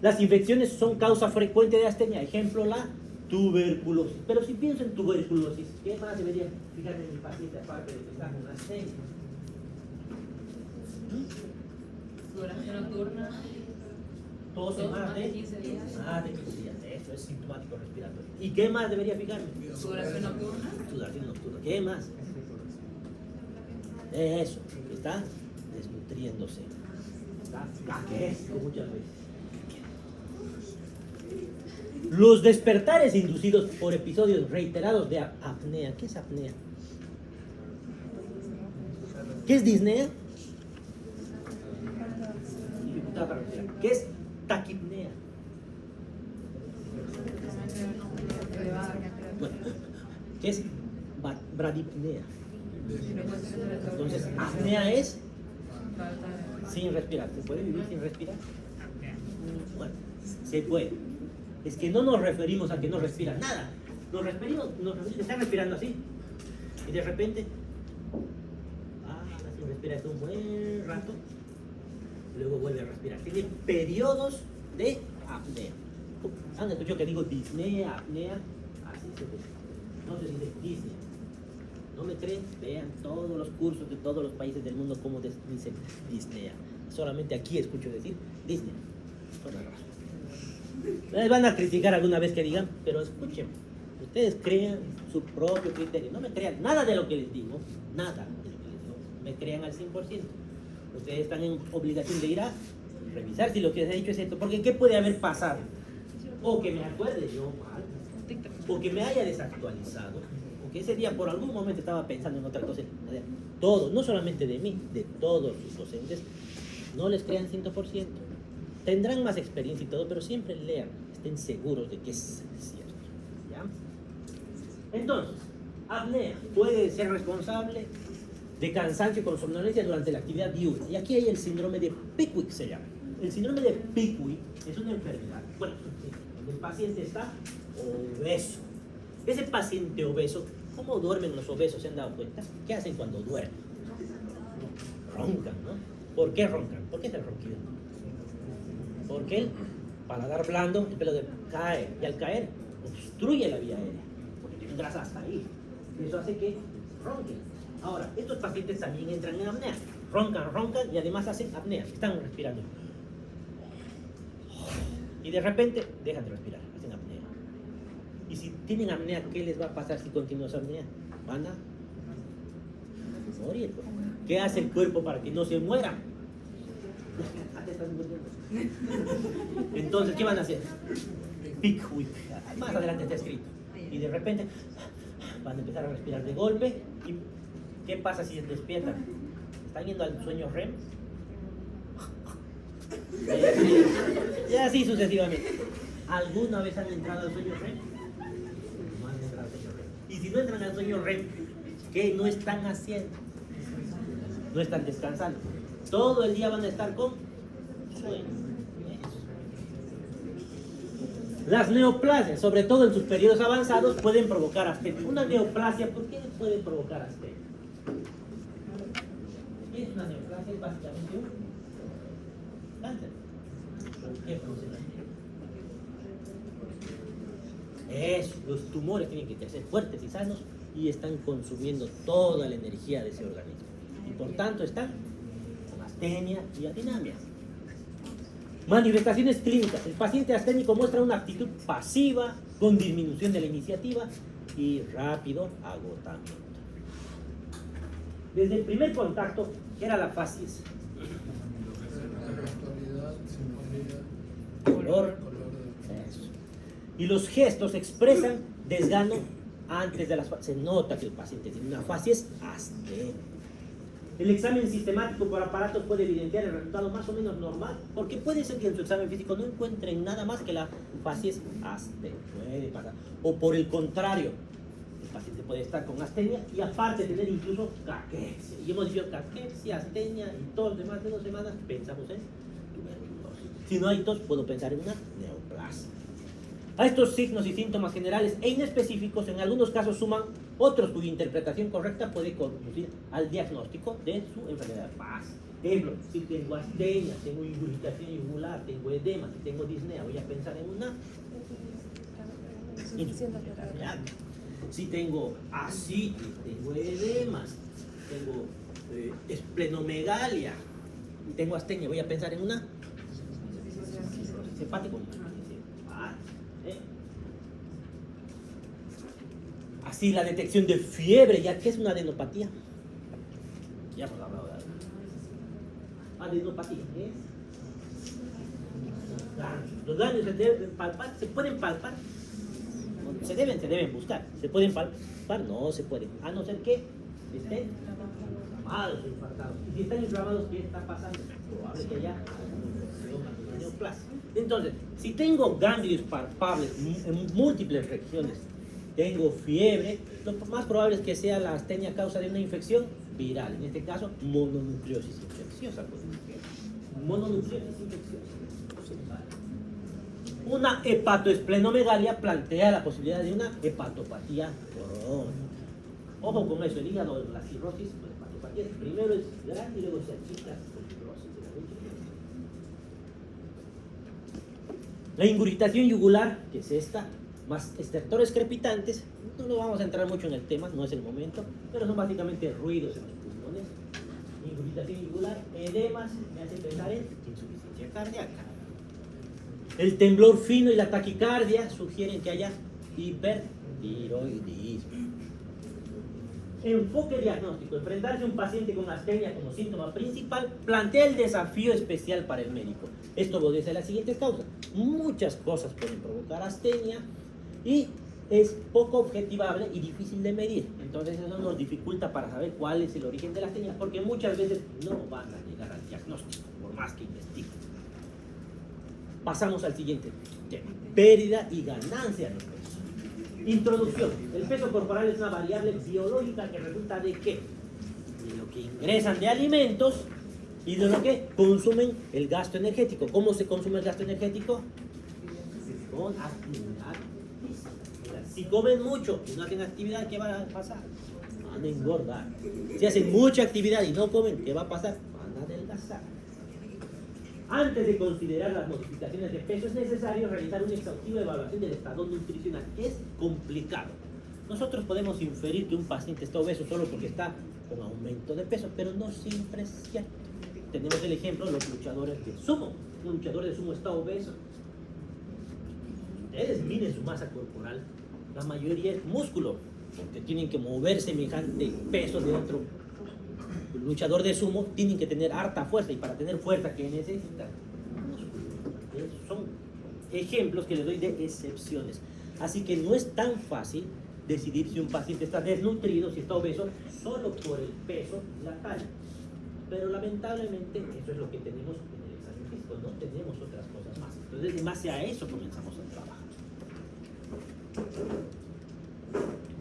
Las infecciones son causa frecuente de astenia. Ejemplo, la tuberculosis. Pero si pienso en tuberculosis, ¿qué más debería fijarme en mi paciente aparte de que está con astenia? Sudoración nocturna. Tos más de 15 días. Más de 15 días. Eso es sintomático respiratorio. ¿Y qué más debería fijarme? Sudoración nocturna. Sudoración nocturna. ¿Qué más? Eso, que está desnutriéndose. Está caquesco muchas veces. Los despertares inducidos por episodios reiterados de apnea. ¿Qué es apnea? ¿Qué es disnea? ¿Qué es taquipnea? Bueno, ¿qué es bradipnea? Entonces, apnea es sin respirar. ¿Se puede vivir sin respirar? Bueno, se puede. Es que no nos referimos a que no respira nada. Nos referimos a que está respirando así. Y de repente, así respira un buen rato. Luego vuelve a respirar. Tiene periodos de apnea. ¿Han escuchado que digo disnea, apnea? Así se dice. No se dice disnea. ¿No me creen? Vean todos los cursos de todos los países del mundo cómo dicen disnea. Solamente aquí escucho decir disnea. Por la razón. Les van a criticar alguna vez que digan, pero escuchen. Ustedes crean su propio criterio. No me crean nada de lo que les digo. Nada de lo que les digo. Me crean al 100%. Ustedes están en obligación de ir a revisar si lo que les he dicho es cierto. Porque ¿qué puede haber pasado? O que me acuerde yo mal, o que me haya desactualizado, o que ese día por algún momento estaba pensando en otra cosa. Todos, no solamente de mí, de todos sus docentes, no les crean 100%. Tendrán más experiencia y todo, pero siempre lean, estén seguros de que es cierto. ¿Ya? Entonces, apnea puede ser responsable de cansancio con somnolencia durante la actividad diurna. Y aquí hay el síndrome de Pickwick, se llama. El síndrome de Pickwick es una enfermedad, bueno, donde el paciente está obeso. Ese paciente obeso, ¿cómo duermen los obesos? ¿Se han dado cuenta? ¿Qué hacen cuando duermen? Roncan, ¿no? ¿Por qué roncan? ¿Por qué es el ronquido? Porque el paladar blando, el pelo cae, y al caer obstruye la vía aérea, porque tienen grasa hasta ahí. Eso hace que ronquen. Ahora, estos pacientes también entran en apnea. Roncan y además hacen apnea. Están respirando. Y de repente dejan de respirar, hacen apnea. Y si tienen apnea, ¿qué les va a pasar si continúan su apnea? Van a morir. ¿Qué hace el cuerpo para que no se mueran? Entonces, ¿qué van a hacer? Pic, uy, más adelante está escrito. Y de repente van a empezar a respirar de golpe. ¿Y qué pasa si se despiertan? ¿Están yendo al sueño REM? Y así sucesivamente. ¿Alguna vez han entrado al sueño REM? No han entrado al sueño REM. Y si no entran al sueño REM, ¿qué no están haciendo? No están descansando. Todo el día van a estar con sueño. Las neoplasias, sobre todo en sus periodos avanzados, pueden provocar astenia. Una neoplasia, ¿por qué puede provocar astenia? ¿Qué es una neoplasia? Es básicamente un cáncer. ¿Por qué produce la astenia? Eso, los tumores tienen que ser fuertes y sanos y están consumiendo toda la energía de ese organismo. Y por tanto están con astenia y adinamia. Manifestaciones clínicas. El paciente asténico muestra una actitud pasiva, con disminución de la iniciativa y rápido agotamiento. Desde el primer contacto, ¿qué era la facies? Actualidad, simetría, Color. Eso. Y los gestos expresan desgano antes de las facies. Se nota que el paciente tiene una facies asténica. El examen sistemático por aparato puede evidenciar el resultado más o menos normal, porque puede ser que en su examen físico no encuentren nada más que la facies asténica. Puede pasar. O por el contrario, el paciente puede estar con astenia y aparte tener incluso caquexia. Y hemos dicho caquexia, astenia y todo el demás de 2 semanas pensamos en tuberculosis. Si no hay tos, puedo pensar en una neoplasia. A estos signos y síntomas generales e inespecíficos en algunos casos suman otros cuya interpretación correcta puede conducir al diagnóstico de su enfermedad. Ejemplo, si tengo astenia, tengo ingurgitación yugular, tengo edema, si tengo disnea, voy a pensar en una insuficiencia. Si tengo ascitis, tengo edemas, tengo esplenomegalia y tengo astenia, voy a pensar en una cirrosis hepática. Así la detección de fiebre, ya que es una adenopatía. Ya hemos hablado de adenopatía. Los daños se deben palpar, se pueden palpar. Se deben buscar. ¿Se pueden palpar? No se pueden. A no ser que estén inflamados o infartados. Y si están inflamados, ¿qué está pasando? Probable que haya una neoplasia. Entonces, si tengo ganglios palpables en múltiples regiones, tengo fiebre, lo más probable es que sea la astenia a causa de una infección viral, en este caso mononucleosis infecciosa. Mononucleosis infecciosa. Una hepatoesplenomegalia plantea la posibilidad de una hepatopatía crónica. Ojo con eso, el hígado, la cirrosis, la hepatopatía, primero es grande y luego se achica con cirrosis. La ingurgitación yugular, que es esta, más estertores crepitantes, no lo vamos a entrar mucho en el tema, no es el momento, pero son básicamente ruidos en los pulmones. Ingurgitación yugular, edemas, me hace pensar en insuficiencia cardíaca. El temblor fino y la taquicardia sugieren que haya hipertiroidismo. Enfoque diagnóstico. Enfrentarse a un paciente con astenia como síntoma principal plantea el desafío especial para el médico. Esto obedece a las siguientes causas. Muchas cosas pueden provocar astenia y es poco objetivable y difícil de medir. Entonces eso nos dificulta para saber cuál es el origen de la astenia, porque muchas veces no van a llegar al diagnóstico, por más que investiguen. Pasamos al siguiente tema. Pérdida y ganancia de peso. Introducción. El peso corporal es una variable biológica que resulta de ¿qué? De lo que ingresan de alimentos y de lo que consumen el gasto energético. ¿Cómo se consume el gasto energético? Con actividad física. Si comen mucho y no hacen actividad, ¿qué va a pasar? Van a engordar. Si hacen mucha actividad y no comen, ¿qué va a pasar? Van a adelgazar. Antes de considerar las modificaciones de peso, es necesario realizar una exhaustiva evaluación del estado nutricional. Es complicado. Nosotros podemos inferir que un paciente está obeso solo porque está con aumento de peso, pero no siempre es cierto. Tenemos el ejemplo de los luchadores de sumo. Un luchador de sumo está obeso. Ustedes miren su masa corporal. La mayoría es músculo, porque tienen que mover semejante peso de otro luchador de sumo tienen que tener harta fuerza, y para tener fuerza, ¿qué necesitan? Músculo. Son ejemplos que les doy de excepciones. Así que no es tan fácil decidir si un paciente está desnutrido, si está obeso, solo por el peso y la talla. Pero lamentablemente eso es lo que tenemos en el examen físico, no tenemos otras cosas más. Entonces, en base a eso comenzamos a trabajar.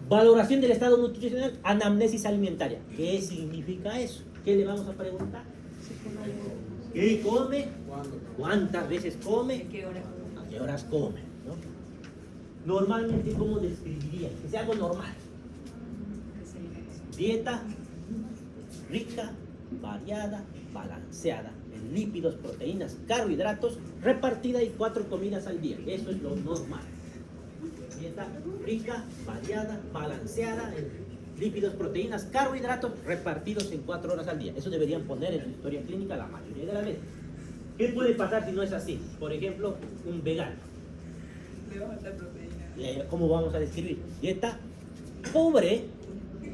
Valoración del estado nutricional, anamnesis alimentaria. ¿Qué significa eso? ¿Qué le vamos a preguntar? ¿Qué come? ¿Cuándo? ¿Cuántas veces come? ¿De qué hora? ¿A qué horas come? ¿No? Normalmente, ¿cómo describiría? Que sea algo normal. Dieta rica, variada, balanceada en lípidos, proteínas, carbohidratos, repartida y 4 comidas al día. Eso es lo normal. Dieta rica, variada, balanceada en lípidos, proteínas, carbohidratos, repartidos en 4 horas al día. Eso deberían poner en su historia clínica la mayoría de las veces. ¿Qué puede pasar si no es así? Por ejemplo, un vegano. Le va a faltar proteína. ¿Cómo vamos a describir? Dieta pobre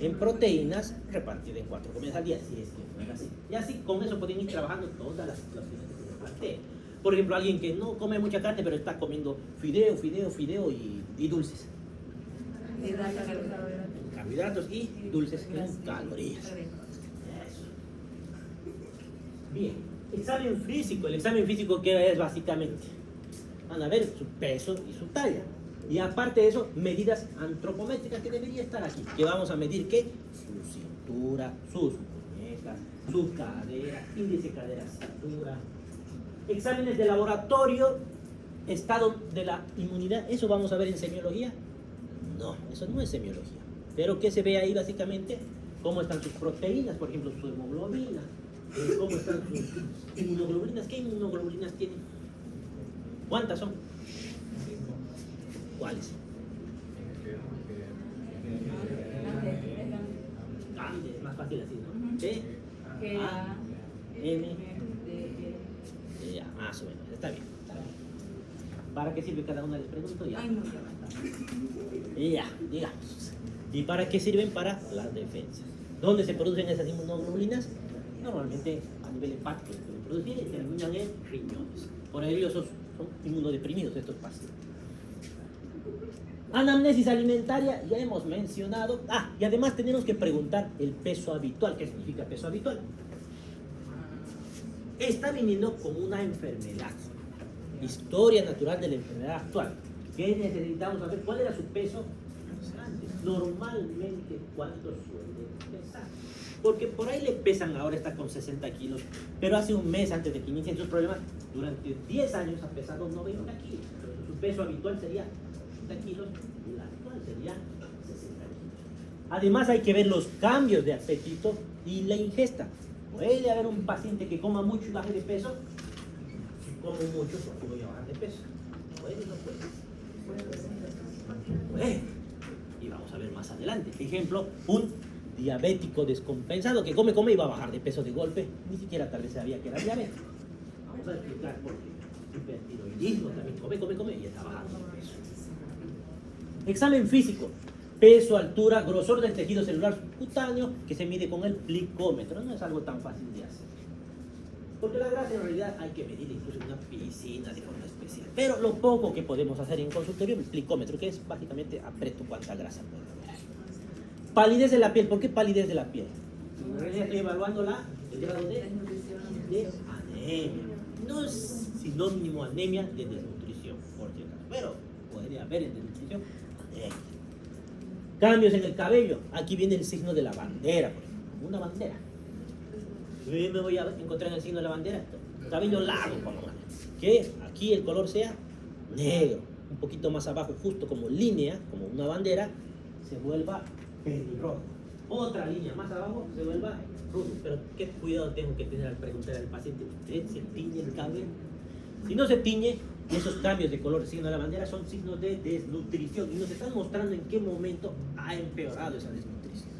en proteínas, repartida en 4 comidas al día, si es que no es así. Y así, con eso pueden ir trabajando todas las situaciones que se planteen. Por ejemplo, alguien que no come mucha carne, pero está comiendo fideo y dulces. Carbohidratos y dulces en calorías. Eso. Bien, examen físico. El examen físico, ¿qué es básicamente? Van a ver su peso y su talla. Y aparte de eso, medidas antropométricas que debería estar aquí. Que vamos a medir, ¿qué? Su cintura, sus muñecas, sus caderas, índice cadera-cintura. Exámenes de laboratorio, estado de la inmunidad. ¿Eso vamos a ver en semiología? No, eso no es semiología. Pero ¿qué se ve ahí básicamente? Cómo están sus proteínas, por ejemplo, su hemoglobina. Cómo están sus inmunoglobulinas. ¿Qué inmunoglobulinas tienen? ¿Cuántas son? ¿Cuáles? Es más fácil así, ¿no? T, A, M, ya, más o menos. Está bien. ¿Para qué sirve cada una? Les pregunto ya. Ya, digamos. ¿Y para qué sirven? Para las defensas. ¿Dónde se producen esas inmunoglobulinas? Normalmente a nivel hepático se pueden producir y terminan en riñones. Por ello son inmunodeprimidos estos pacientes. Anamnesis alimentaria, ya hemos mencionado. Y además tenemos que preguntar el peso habitual. ¿Qué significa peso habitual? Está viniendo con una enfermedad. Historia natural de la enfermedad actual. ¿Qué necesitamos saber? ¿Cuál era su peso antes? Normalmente, ¿cuánto suele pesar? Porque por ahí le pesan, ahora está con 60 kilos, pero hace un mes antes de que inicien sus problemas, durante 10 años ha pesado 90 kilos. Entonces, su peso habitual sería 60 kilos y el actual sería 60 kilos. Además hay que ver los cambios de apetito y la ingesta. Puede haber un paciente que coma mucho y baje de peso. Si como mucho, porque voy a bajar de peso. Puede o no puede. Puede. Y vamos a ver más adelante. Ejemplo, un diabético descompensado que come y va a bajar de peso de golpe. Ni siquiera tal vez sabía que era diabético. Vamos a explicar por qué. Hipertiroidismo también come y está bajando de peso. Examen físico. Peso, altura, grosor del tejido celular subcutáneo que se mide con el plicómetro. No es algo tan fácil de hacer. Porque la grasa en realidad hay que medir incluso en una piscina de forma especial. Pero lo poco que podemos hacer en consultorio, el plicómetro, que es básicamente aprieto cuánta grasa puede haber. Palidez de la piel. ¿Por qué palidez de la piel? En realidad estoy evaluando el grado de anemia. No es sinónimo anemia de desnutrición, por si acaso. Pero podría haber en desnutrición anemia. Cambios en el cabello. Aquí viene el signo de la bandera, por ejemplo. Una bandera. Me voy a encontrar en el signo de la bandera. Cabello largo, por lo menos. Que aquí el color sea negro. Un poquito más abajo, justo como línea, como una bandera, se vuelva pelirrojo. Otra línea más abajo se vuelva rubio. Pero qué cuidado tengo que tener al preguntar al paciente: ¿usted se tiñe el cabello? Si no se tiñe, esos cambios de color, signo de la bandera, son signos de desnutrición y nos están mostrando en qué momento ha empeorado esa desnutrición.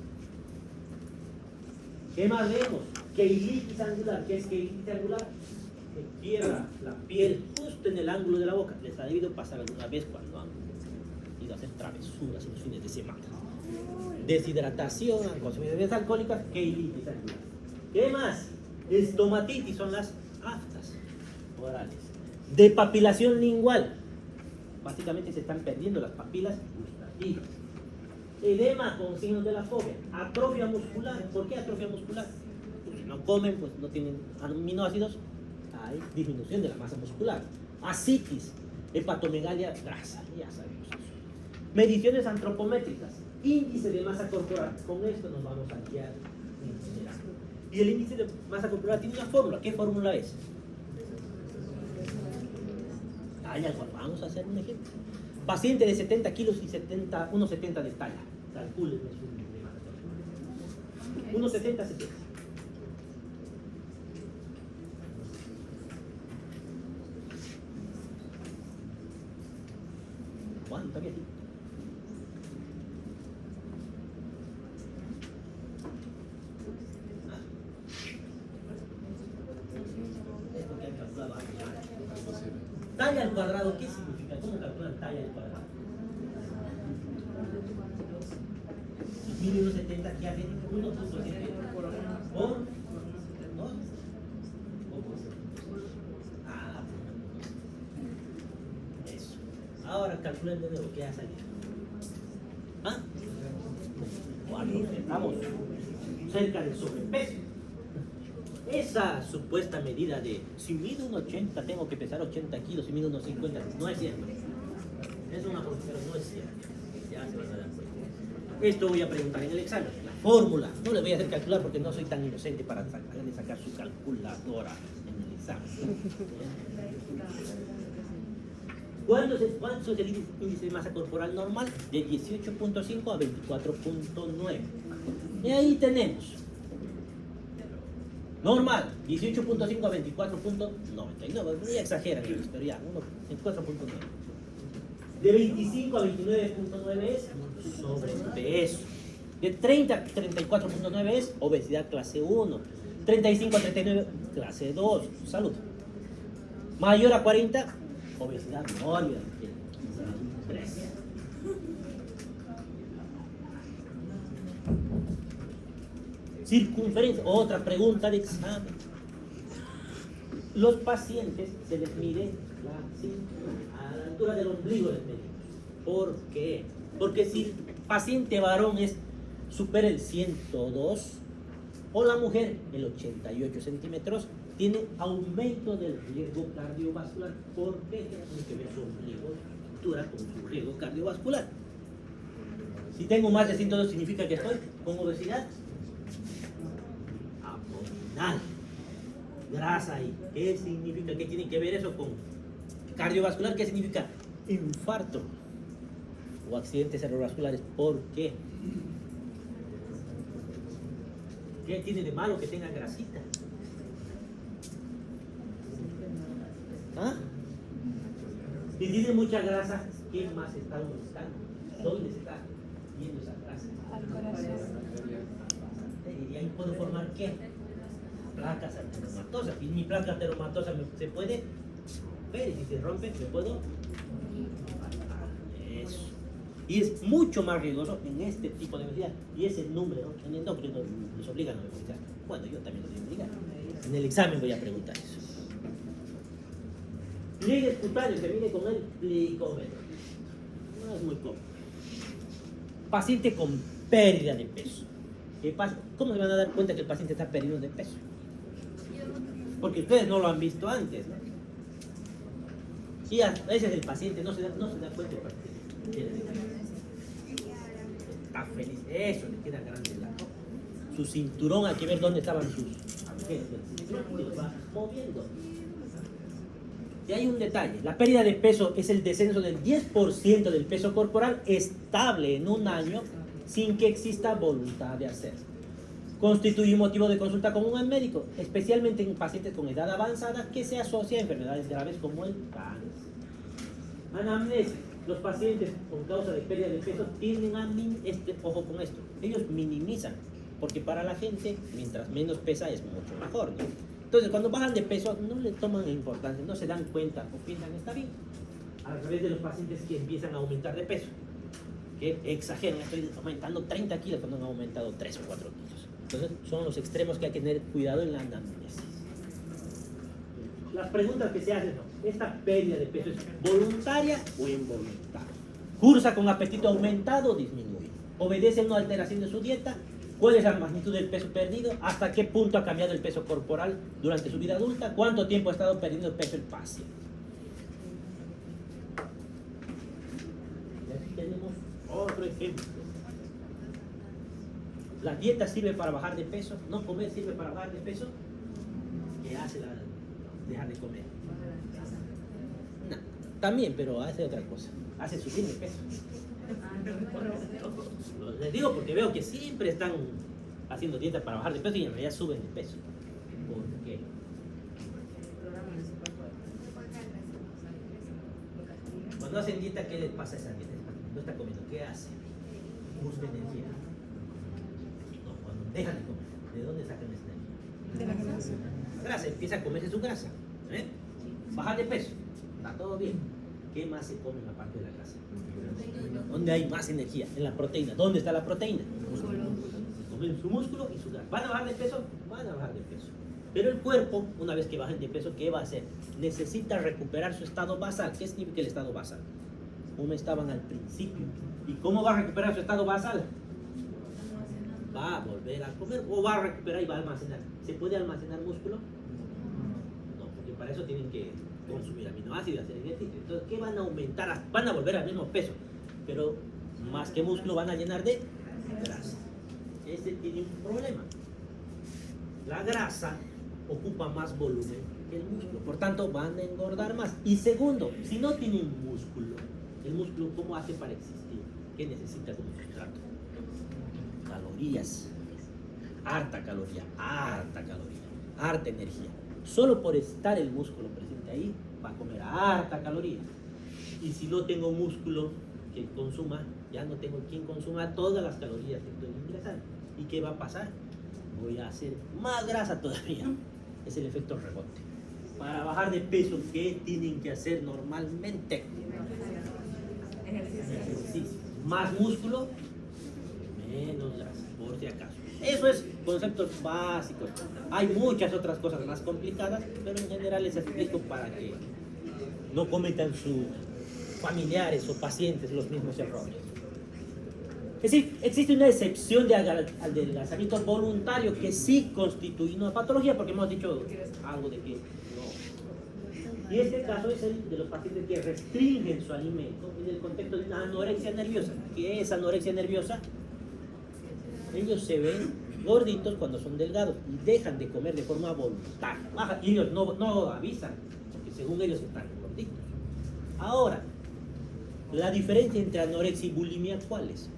¿Qué más vemos? Queilitis angular. ¿Qué es queilitis angular? Que quiebra la piel justo en el ángulo de la boca. Les ha debido pasar alguna vez cuando han ido a hacer travesuras en los fines de semana. Deshidratación, han consumido bebidas alcohólicas, queilitis angular. ¿Qué más? Estomatitis son las aftas orales. Depapilación lingual. Básicamente se están perdiendo las papilas gustativas. Edema con signos de la fobia. Atrofia muscular. ¿Por qué atrofia muscular? Porque no comen, pues no tienen aminoácidos. Hay disminución de la masa muscular. Ascitis. Hepatomegalia grasa. Ya sabemos eso. Mediciones antropométricas. Índice de masa corporal. Con esto nos vamos a guiar en general. Y el índice de masa corporal tiene una fórmula. ¿Qué fórmula es? Vamos a hacer un ejemplo. Paciente de 70 kilos y 1,70 de talla. Calculen su índice de masa corporal. 1,70, 70. ¿Cuánto había aquí? Talla al cuadrado, ¿qué significa? ¿Cómo calculan talla al cuadrado? Si mide 1,70, ¿qué hace? 1.7 por 2. Eso. Ahora calculen de nuevo, ¿qué ha salido? ¿Ah? 4. Estamos cerca del sobrepeso. Esa supuesta medida de si mido 1,80 tengo que pesar 80 kilos, si mido 1,50 no es cierto. Es una cosa, pero no es cierto. Ya se van a dar cuenta. Esto voy a preguntar en el examen. La fórmula. No le voy a hacer calcular porque no soy tan inocente para sacar su calculadora en el examen. ¿Cuánto es el índice de masa corporal normal? De 18.5 a 24.9. Y ahí tenemos. Normal, 18.5 a 24.99. No, ya exageran ellos, pero ya, 24.9. De 25 a 29.9 es sobrepeso. De 30 a 34.9 es obesidad clase 1. 35 a 39, clase 2. Salud. Mayor a 40, obesidad mórbida. 3. Circunferencia, otra pregunta de examen. Los pacientes se les mide a la altura del ombligo les medimos. ¿Por qué? Porque si el paciente varón supera el 102 o la mujer el 88 centímetros, tiene aumento del riesgo cardiovascular. ¿Por qué? Tiene que ver su ombligo, altura con su riesgo cardiovascular. Si tengo más de 102 significa que estoy con obesidad abdominal, grasa ahí. ¿Qué significa? ¿Qué tiene que ver eso con cardiovascular? ¿Qué significa? Infarto o accidentes cerebrovasculares. ¿Por qué? ¿Qué tiene de malo que tenga grasita? ¿Ah? Si tiene mucha grasa, ¿qué más está buscando? ¿Dónde se está yendo esa grasa? Al corazón. ¿Y ahí puedo formar qué? Placas ateromatosas. Y mi placa ateromatosa se puede ver, y si se rompe, me puedo. Eso. Y es mucho más riesgoso en este tipo de obesidad. Y ese número, en el nombre nos obligan a memorizar. Bueno, yo también lo voy a obligar. En el examen voy a preguntar eso. Pliegues cutáneos, se mide con el plicómetro. No es muy común. Paciente con pérdida de peso. ¿Qué pasa? ¿Cómo se van a dar cuenta que el paciente está perdiendo de peso? Porque ustedes no lo han visto antes, ¿no? Y a veces el paciente no se da cuenta del paciente. Está feliz, eso, le queda grande su cinturón, hay que ver dónde estaban sus agujeros del cinturón y los va moviendo. Y hay un detalle, la pérdida de peso es el descenso del 10% del peso corporal estable en un año sin que exista voluntad de hacer. Constituye un motivo de consulta común al médico, especialmente en pacientes con edad avanzada que se asocia a enfermedades graves como el cáncer. Anamnesis. Los pacientes con causa de pérdida de peso tienden a ojo con esto, ellos minimizan, porque para la gente mientras menos pesa es mucho mejor, ¿no? Entonces cuando bajan de peso no le toman importancia, no se dan cuenta o piensan está bien. A través de los pacientes que empiezan a aumentar de peso, que exageran, estoy aumentando 30 kilos cuando han aumentado 3 o 4 kilos. Entonces son los extremos que hay que tener cuidado en la anamnesis. Las preguntas que se hacen son, ¿esta pérdida de peso es voluntaria o involuntaria? ¿Cursa con apetito aumentado o disminuido? ¿Obedece a una alteración de su dieta? ¿Cuál es la magnitud del peso perdido? ¿Hasta qué punto ha cambiado el peso corporal durante su vida adulta? ¿Cuánto tiempo ha estado perdiendo peso el paciente? Y aquí tenemos otro ejemplo. ¿La dieta sirve para bajar de peso? ¿No comer sirve para bajar de peso? ¿Qué hace dejar de comer? No, también, pero hace otra cosa. Hace subir de peso. Les digo porque veo que siempre están haciendo dieta para bajar de peso y en realidad suben de peso. ¿Por qué? Cuando hacen dieta, ¿qué les pasa a esa dieta? No está comiendo, ¿qué hace? Busca energía. No, cuando dejan de comer, ¿de dónde sacan esa energía? De la grasa. La grasa, empieza a comerse su grasa. ¿Eh? Bajar de peso, está todo bien. ¿Qué más se come aparte de la grasa? ¿Dónde hay más energía? En la proteína. ¿Dónde está la proteína? Se comen su músculo y su grasa. ¿Van a bajar de peso? Van a bajar de peso. Pero el cuerpo, una vez que bajen de peso, ¿qué va a hacer? Necesita recuperar su estado basal. ¿Qué significa el estado basal? Como estaban al principio. ¿Y cómo va a recuperar su estado basal? Va a volver a comer o va a recuperar y va a almacenar. ¿Se puede almacenar músculo? No, porque para eso tienen que consumir aminoácidos, hacer ejercicio. Entonces, ¿qué van a aumentar? Van a volver al mismo peso, pero más que músculo van a llenar de grasa. Ese tiene un problema. La grasa ocupa más volumen que el músculo, por tanto van a engordar más. Y segundo, si no tienen músculo, el músculo ¿cómo hace para existir? ¿Qué necesita como sustrato? Calorías. Harta caloría, harta energía. Solo por estar el músculo presente ahí, va a comer harta caloría. Y si no tengo músculo que consuma, ya no tengo quien consuma todas las calorías que estoy ingresando. ¿Y qué va a pasar? Voy a hacer más grasa todavía. Es el efecto rebote. Para bajar de peso, ¿qué tienen que hacer normalmente? Ejercicio. Más músculo, menos grasa, por si acaso. Eso es conceptos básicos. Hay muchas otras cosas más complicadas, pero en general les explico para que no cometan sus familiares o pacientes los mismos errores. Es decir, existe una excepción de adelgazamiento voluntario que sí constituye una patología, porque hemos dicho algo de que no. Y este caso es el de los pacientes que restringen su alimento en el contexto de una anorexia nerviosa. ¿Qué es anorexia nerviosa? Ellos se ven gorditos cuando son delgados y dejan de comer de forma voluntaria. Y ellos no avisan, porque según ellos están gorditos. Ahora, la diferencia entre anorexia y bulimia, ¿cuál es?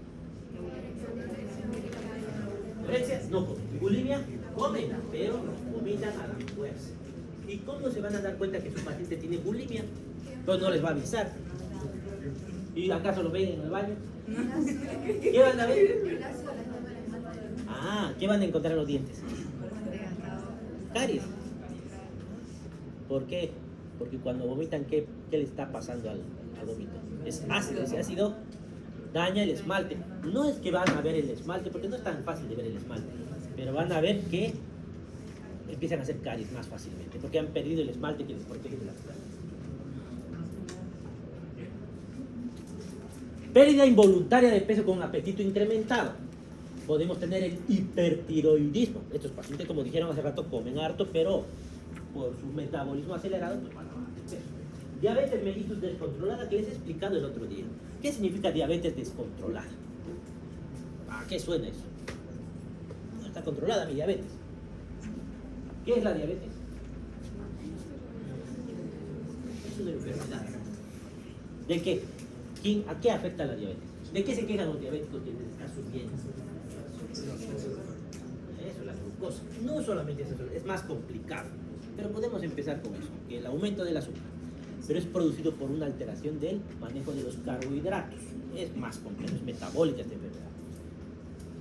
Anorexia no comen, bulimia comen, pero vomitan a la fuerza. ¿Y cómo se van a dar cuenta que su paciente tiene bulimia? Pues no les va a avisar. ¿Y acaso lo ven en el baño? ¿Qué van a ver? ¿Qué van a encontrar en los dientes? Caries. ¿Por qué? Porque cuando vomitan, ¿qué le está pasando al vómito? Es ácido. Ese ácido daña el esmalte. No es que van a ver el esmalte, porque no es tan fácil de ver el esmalte, pero van a ver que empiezan a hacer caries más fácilmente, porque han perdido el esmalte que les protege de las caries. Pérdida involuntaria de peso con apetito incrementado. Podemos tener el hipertiroidismo. Estos pacientes, como dijeron hace rato, comen harto, pero por su metabolismo acelerado, pues van a bajar de peso. Diabetes mellitus descontrolada, que les he explicado el otro día. ¿Qué significa diabetes descontrolada? ¿A qué suena eso? No está controlada mi diabetes. ¿Qué es la diabetes? Es una enfermedad. ¿De qué? ¿A qué afecta la diabetes? ¿De qué se quejan los diabéticos que les está subiendo? Eso, la glucosa. No solamente eso, es más complicado. Pero podemos empezar con eso, que el aumento del azúcar. Pero es producido por una alteración del manejo de los carbohidratos. Es más complejo, es metabólica esta enfermedad.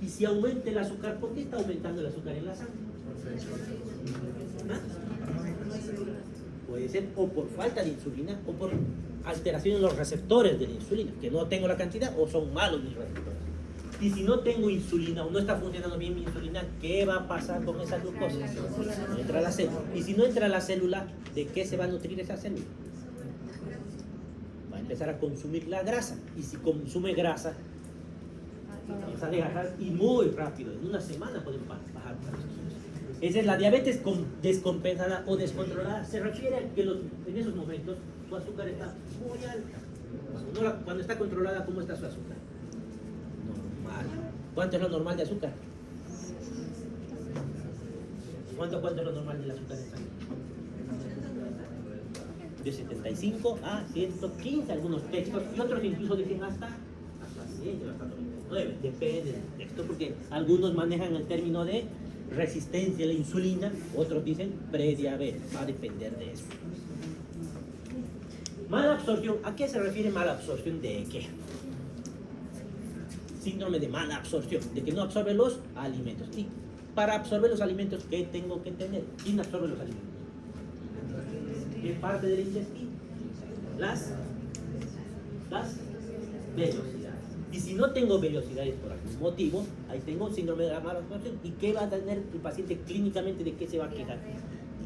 Y si aumenta el azúcar, ¿por qué está aumentando el azúcar en la sangre? ¿Ah? Puede ser o por falta de insulina o por alteración en los receptores de la insulina, que no tengo la cantidad o son malos mis receptores. Y si no tengo insulina o no está funcionando bien mi insulina, ¿qué va a pasar con esa glucosa? No entra a la célula. Y si no entra a la célula, ¿de qué se va a nutrir esa célula? Va a empezar a consumir la grasa. Y si consume grasa, empieza a adelgazar y muy rápido. En una semana pueden bajar. Esa es la diabetes descompensada o descontrolada. Se refiere a que en esos momentos su azúcar está muy alta. Cuando está controlada, ¿cómo está su azúcar? Normal. ¿Cuánto es lo normal de azúcar? ¿Cuánto es lo normal del azúcar en sangre? De 75 a 115 algunos textos, y otros incluso dicen hasta 100, hasta 99. Depende del texto, porque algunos manejan el término de resistencia a la insulina, otros dicen prediabetes. Va a depender de eso. Mala absorción. ¿A qué se refiere mala absorción de qué? Síndrome de mala absorción, de que no absorbe los alimentos. Y para absorber los alimentos, ¿qué tengo que tener? ¿Quién absorbe los alimentos? ¿Qué parte del intestino? Las velocidades. Y si no tengo velocidades por algún motivo, ahí tengo síndrome de la mala absorción. ¿Y qué va a tener el paciente clínicamente? ¿De qué se va a quejar?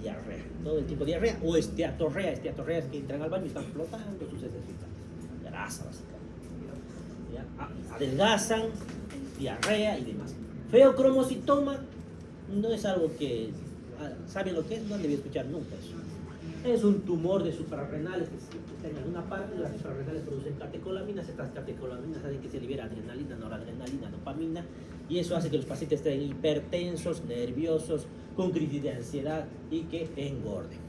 Diarrea. Todo el tipo de diarrea. O esteatorrea. Esteatorrea es que entran al baño y están flotando sus heces fecales. Grasa, básicamente. Adelgazan, diarrea y demás. Feocromocitoma no es algo que... ¿Saben lo que es? No han debido escuchar nunca eso. Es un tumor de suprarrenales que está en alguna parte de las suprarrenales, producen catecolaminas. Estas catecolaminas hacen que se libera adrenalina, noradrenalina, dopamina, y eso hace que los pacientes estén hipertensos, nerviosos, con crisis de ansiedad y que engorden.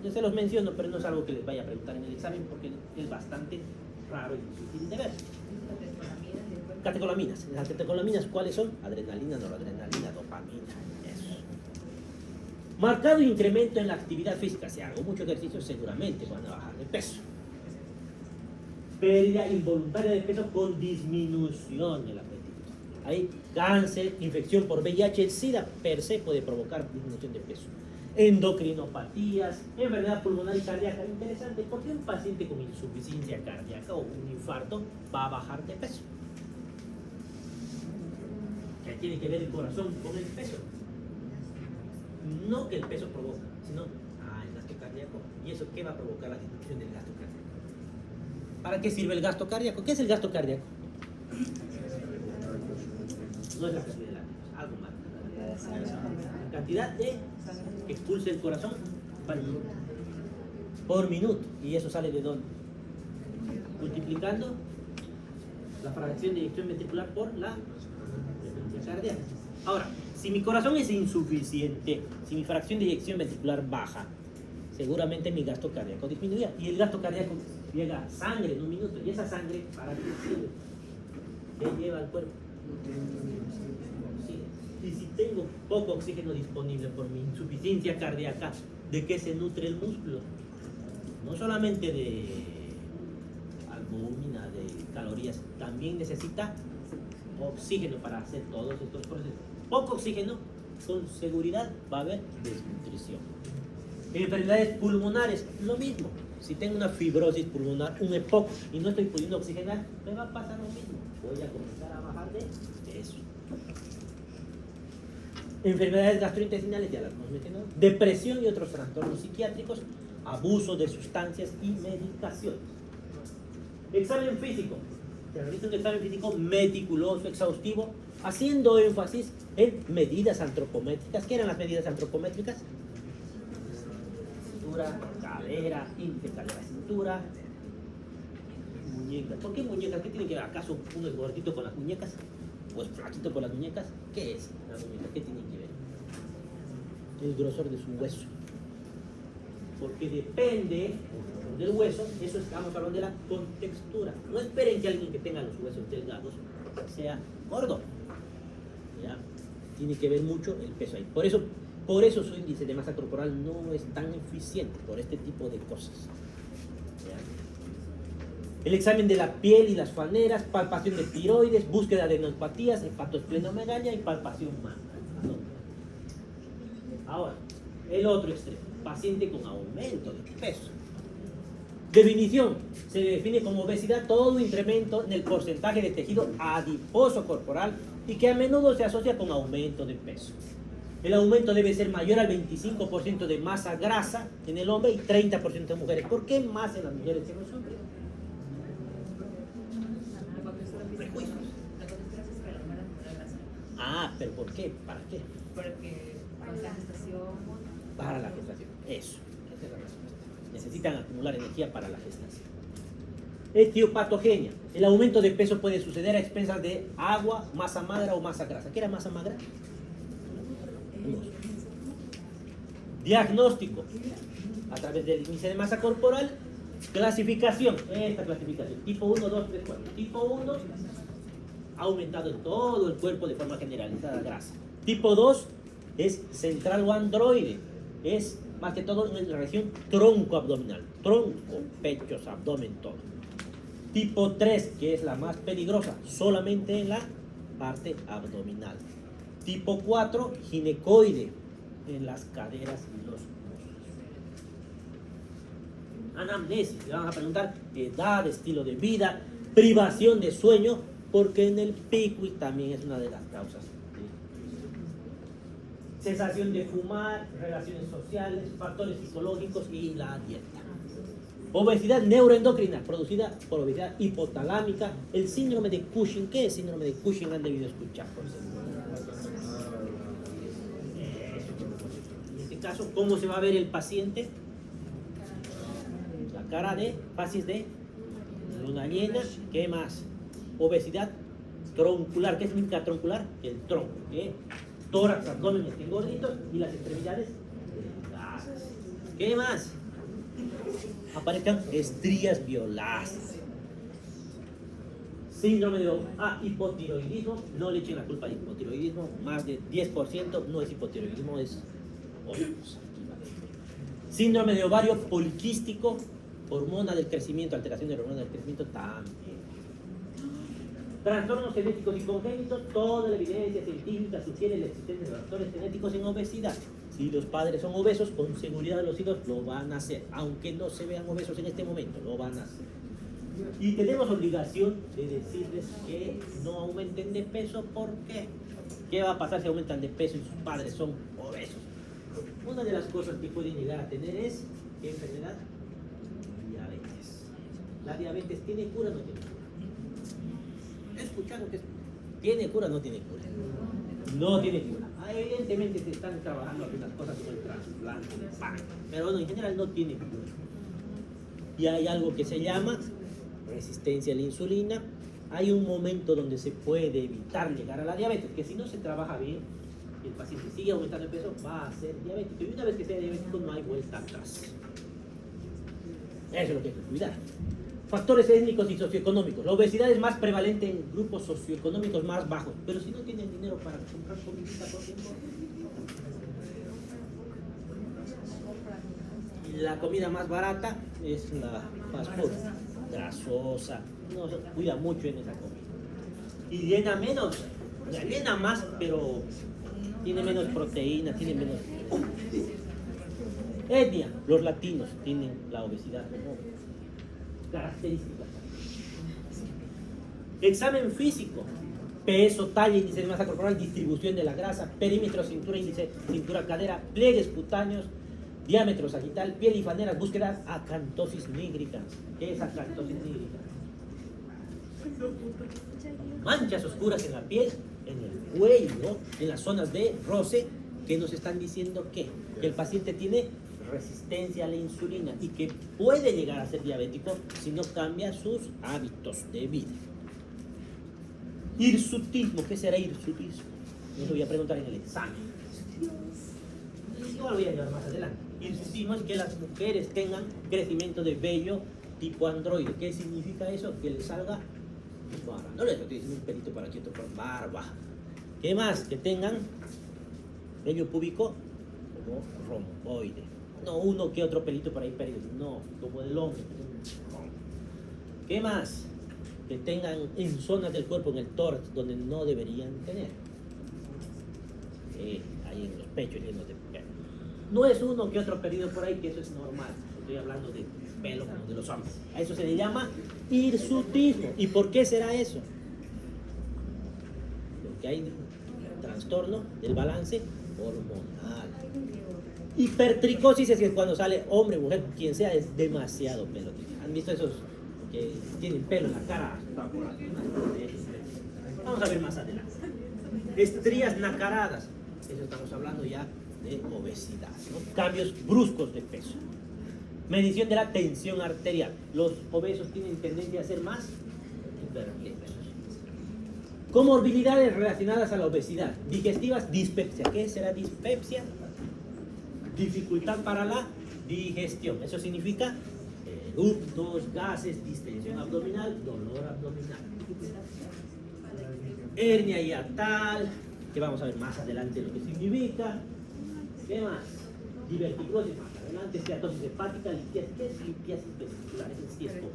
Yo se los menciono, pero no es algo que les vaya a preguntar en el examen porque es bastante raro y difícil de ver. Catecolaminas. Las catecolaminas, ¿cuáles son? Adrenalina, noradrenalina, dopamina. Marcado incremento en la actividad física. Si hago mucho ejercicio, seguramente van a bajar de peso. Pérdida involuntaria de peso con disminución del apetito. Hay cáncer, infección por VIH, el SIDA per se puede provocar disminución de peso. Endocrinopatías, enfermedad pulmonar y cardíaca. Interesante, porque un paciente con insuficiencia cardíaca o un infarto va a bajar de peso. ¿Qué tiene que ver el corazón con el peso? No que el peso provoca, sino el gasto cardíaco. ¿Y eso qué va a provocar? La disminución del gasto cardíaco. ¿Para qué sirve el gasto cardíaco? ¿Qué es el gasto cardíaco? No es la cantidad de latidos, algo más. La cantidad de que expulsa el corazón por minuto. ¿Y eso sale de dónde? Multiplicando la fracción de eyección ventricular por la frecuencia cardíaca. Ahora, si mi corazón es insuficiente, si mi fracción de eyección ventricular baja, seguramente mi gasto cardíaco disminuirá. Y el gasto cardíaco llega sangre en un minuto. ¿Y esa sangre para qué sirve? ¿Qué lleva al cuerpo? Oxígeno. Y si tengo poco oxígeno disponible por mi insuficiencia cardíaca, ¿de qué se nutre el músculo? No solamente de albúmina, de calorías, también necesita oxígeno para hacer todos estos procesos. Poco oxígeno, con seguridad va a haber desnutrición. Enfermedades pulmonares, lo mismo. Si tengo una fibrosis pulmonar, un EPOC, y no estoy pudiendo oxigenar, me va a pasar lo mismo. Voy a comenzar a bajar de peso. Enfermedades gastrointestinales, ya las hemos mencionado. Depresión y otros trastornos psiquiátricos, abuso de sustancias y medicaciones. Examen físico. Se realiza un examen físico meticuloso, exhaustivo, haciendo énfasis en medidas antropométricas. ¿Qué eran las medidas antropométricas? Cintura, cadera, índice cadera-cintura, muñecas. ¿Por qué muñecas? ¿Qué tiene que ver? ¿Acaso uno es gordito con las muñecas? ¿O es flaquito con las muñecas? ¿Qué es la muñeca? ¿Qué tiene que ver? El grosor de su hueso. Porque depende del hueso, eso estamos hablando de la contextura. No esperen que alguien que tenga los huesos delgados sea gordo. ¿Ya? Tiene que ver mucho el peso ahí. Por eso su índice de masa corporal no es tan eficiente, por este tipo de cosas. ¿Ya? El examen de la piel y las faneras, palpación de tiroides, búsqueda de neuropatías, hepatosplenomegalia y palpación mama. Ahora, el otro extremo, paciente con aumento de peso. Definición. Se define como obesidad todo incremento en el porcentaje de tejido adiposo corporal y que a menudo se asocia con aumento de peso. El aumento debe ser mayor al 25% de masa grasa en el hombre y 30% en mujeres. ¿Por qué más en las mujeres que en los hombres? Prejuicios. Ah, pero ¿por qué? ¿Para qué? Porque para la gestación. Para la gestación. Eso. Esa es la respuesta. Necesitan acumular energía para la gestación. Etiopatogenia. El aumento de peso puede suceder a expensas de agua, masa magra o masa grasa. ¿Qué era masa magra? Diagnóstico. A través del índice de masa corporal. Clasificación. Esta clasificación. Tipo 1, 2, 3, 4. Tipo 1. Ha aumentado en todo el cuerpo de forma generalizada grasa. Tipo 2 es central o androide. Es más que todo en la región tronco abdominal. Tronco, pechos, abdomen, todo. Tipo 3, que es la más peligrosa, solamente en la parte abdominal. Tipo 4, ginecoide, en las caderas y los muslos. Anamnesis, le van a preguntar edad, estilo de vida, privación de sueño, porque en el PICUI también es una de las causas. Cesación de fumar, relaciones sociales, factores psicológicos y la dieta. Obesidad neuroendocrina, producida por obesidad hipotalámica. El síndrome de Cushing. ¿Qué es síndrome de Cushing? Han debido escuchar. En este caso, ¿cómo se va a ver el paciente? La cara de fases de luna llena. ¿Qué más? Obesidad troncular. ¿Qué significa troncular? El tronco. Tórax, abdomen estén gorditos y las extremidades delgadas. ¿Qué más? Aparezcan estrías violáceas. Síndrome de hipotiroidismo. No le echen la culpa al hipotiroidismo. Más de 10% no es hipotiroidismo, es otra cosa. Síndrome de ovario poliquístico. Hormona del crecimiento, alteración de la hormona del crecimiento también. Trastornos genéticos y congénitos. Toda la evidencia científica sugiere la existencia de factores genéticos en obesidad. Si los padres son obesos, con seguridad los hijos lo van a hacer. Aunque no se vean obesos en este momento, lo van a hacer. Y tenemos obligación de decirles que no aumenten de peso. ¿Por qué? ¿Qué va a pasar si aumentan de peso y sus padres son obesos? Una de las cosas que pueden llegar a tener es, ¿qué enfermedad? Diabetes. ¿La diabetes tiene cura o no tiene cura? ¿He escuchado que tiene cura o no tiene cura? No tiene cura. Evidentemente se están trabajando algunas cosas como el trasplante de páncreas, pero bueno, en general no tiene cura. Y hay algo que se llama resistencia a la insulina. Hay un momento donde se puede evitar llegar a la diabetes, que si no se trabaja bien, el paciente sigue aumentando de peso, va a ser diabético. Y una vez que sea diabético no hay vuelta atrás. Eso es lo que hay que cuidar. Factores étnicos y socioeconómicos. La obesidad es más prevalente en grupos socioeconómicos más bajos, pero si no tienen dinero para comprar comida por tiempo, la comida más barata es la fast food, grasosa, no se cuida mucho en esa comida. Y llena menos, o sea, llena más, pero tiene menos proteína, tiene menos... Etnia, los latinos tienen la obesidad como características. Examen físico: peso, talla, índice de masa corporal, distribución de la grasa, perímetro, cintura, índice, cintura, cadera, pliegues cutáneos, diámetro sagital, piel y faneras, búsqueda acantosis nigricans. ¿Qué es acantosis nigricans? Manchas oscuras en la piel, en el cuello, en las zonas de roce, que nos están diciendo que el paciente tiene resistencia a la insulina y que puede llegar a ser diabético si no cambia sus hábitos de vida. Hirsutismo. ¿Qué será hirsutismo? Eso voy a preguntar en el examen. Igual lo voy a llevar más adelante. Hirsutismo es que las mujeres tengan crecimiento de vello tipo androide. ¿Qué significa eso? Que les salga barba. No les estoy diciendo un pelito para aquí, otro por barba. ¿Qué más? Que tengan vello púbico como romboide. No uno que otro pelito por ahí perdido, no, como el hombre. ¿Qué más? Que tengan en zonas del cuerpo, en el tórax, donde no deberían tener. Ahí en los pechos llenos de pelo. No es uno que otro perdido por ahí, que eso es normal. Estoy hablando de pelo como de los hombres. A eso se le llama hirsutismo. ¿Y por qué será eso? Porque hay un trastorno del balance hormonal. Hipertricosis es que cuando sale hombre, mujer, quien sea, es demasiado pelo. ¿Han visto esos que tienen pelo en la cara? Vamos a ver más adelante. Estrías nacaradas. Eso estamos hablando ya de obesidad, ¿no? Cambios bruscos de peso. Medición de la tensión arterial. Los obesos tienen tendencia a ser más hipertensos. Comorbilidades relacionadas a la obesidad. Digestivas, dispepsia. ¿Qué será dispepsia? Dificultad para la digestión. Eso significa eructos, gases, distensión abdominal, dolor abdominal. Hernia hiatal, que vamos a ver más adelante lo que significa. ¿Qué más? Diverticulosis más adelante, esteatosis hepática, litiasis. ¿Qué es litiasis vesicular? Es el esto.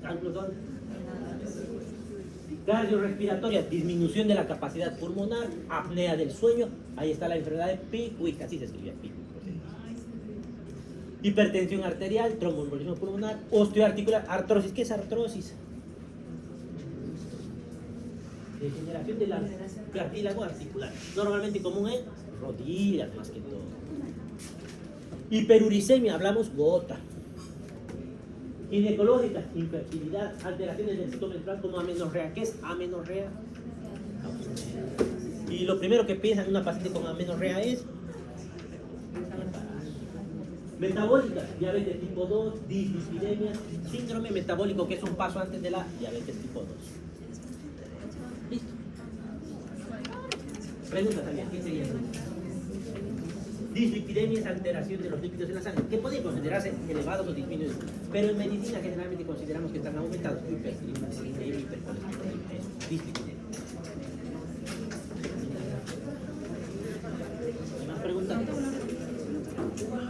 ¿Cálculos dónde? Cardiorrespiratoria, disminución de la capacidad pulmonar, apnea del sueño. Ahí está la enfermedad de Pickwick, así se escribe Pickwick. Hipertensión arterial, tromboembolismo pulmonar, osteoarticular, artrosis. ¿Qué es artrosis? Degeneración del cartílago articular. Normalmente común en rodillas más que todo. Hiperuricemia, hablamos gota. Ginecológica, infertilidad, alteraciones del ciclo menstrual como amenorrea. ¿Qué es amenorrea? Y lo primero que piensa en una paciente con amenorrea es metabólica, diabetes tipo 2, dislipidemia, síndrome metabólico, que es un paso antes de la diabetes tipo 2. Listo. Pregunta también, ¿qué sería eso? Dislipidemia es alteración de los lípidos en la sangre, que pueden considerarse elevados o disminuidos, pero en medicina generalmente consideramos que están aumentados. Hipertriglicemia, hipercolesterolemia, dislipidemia.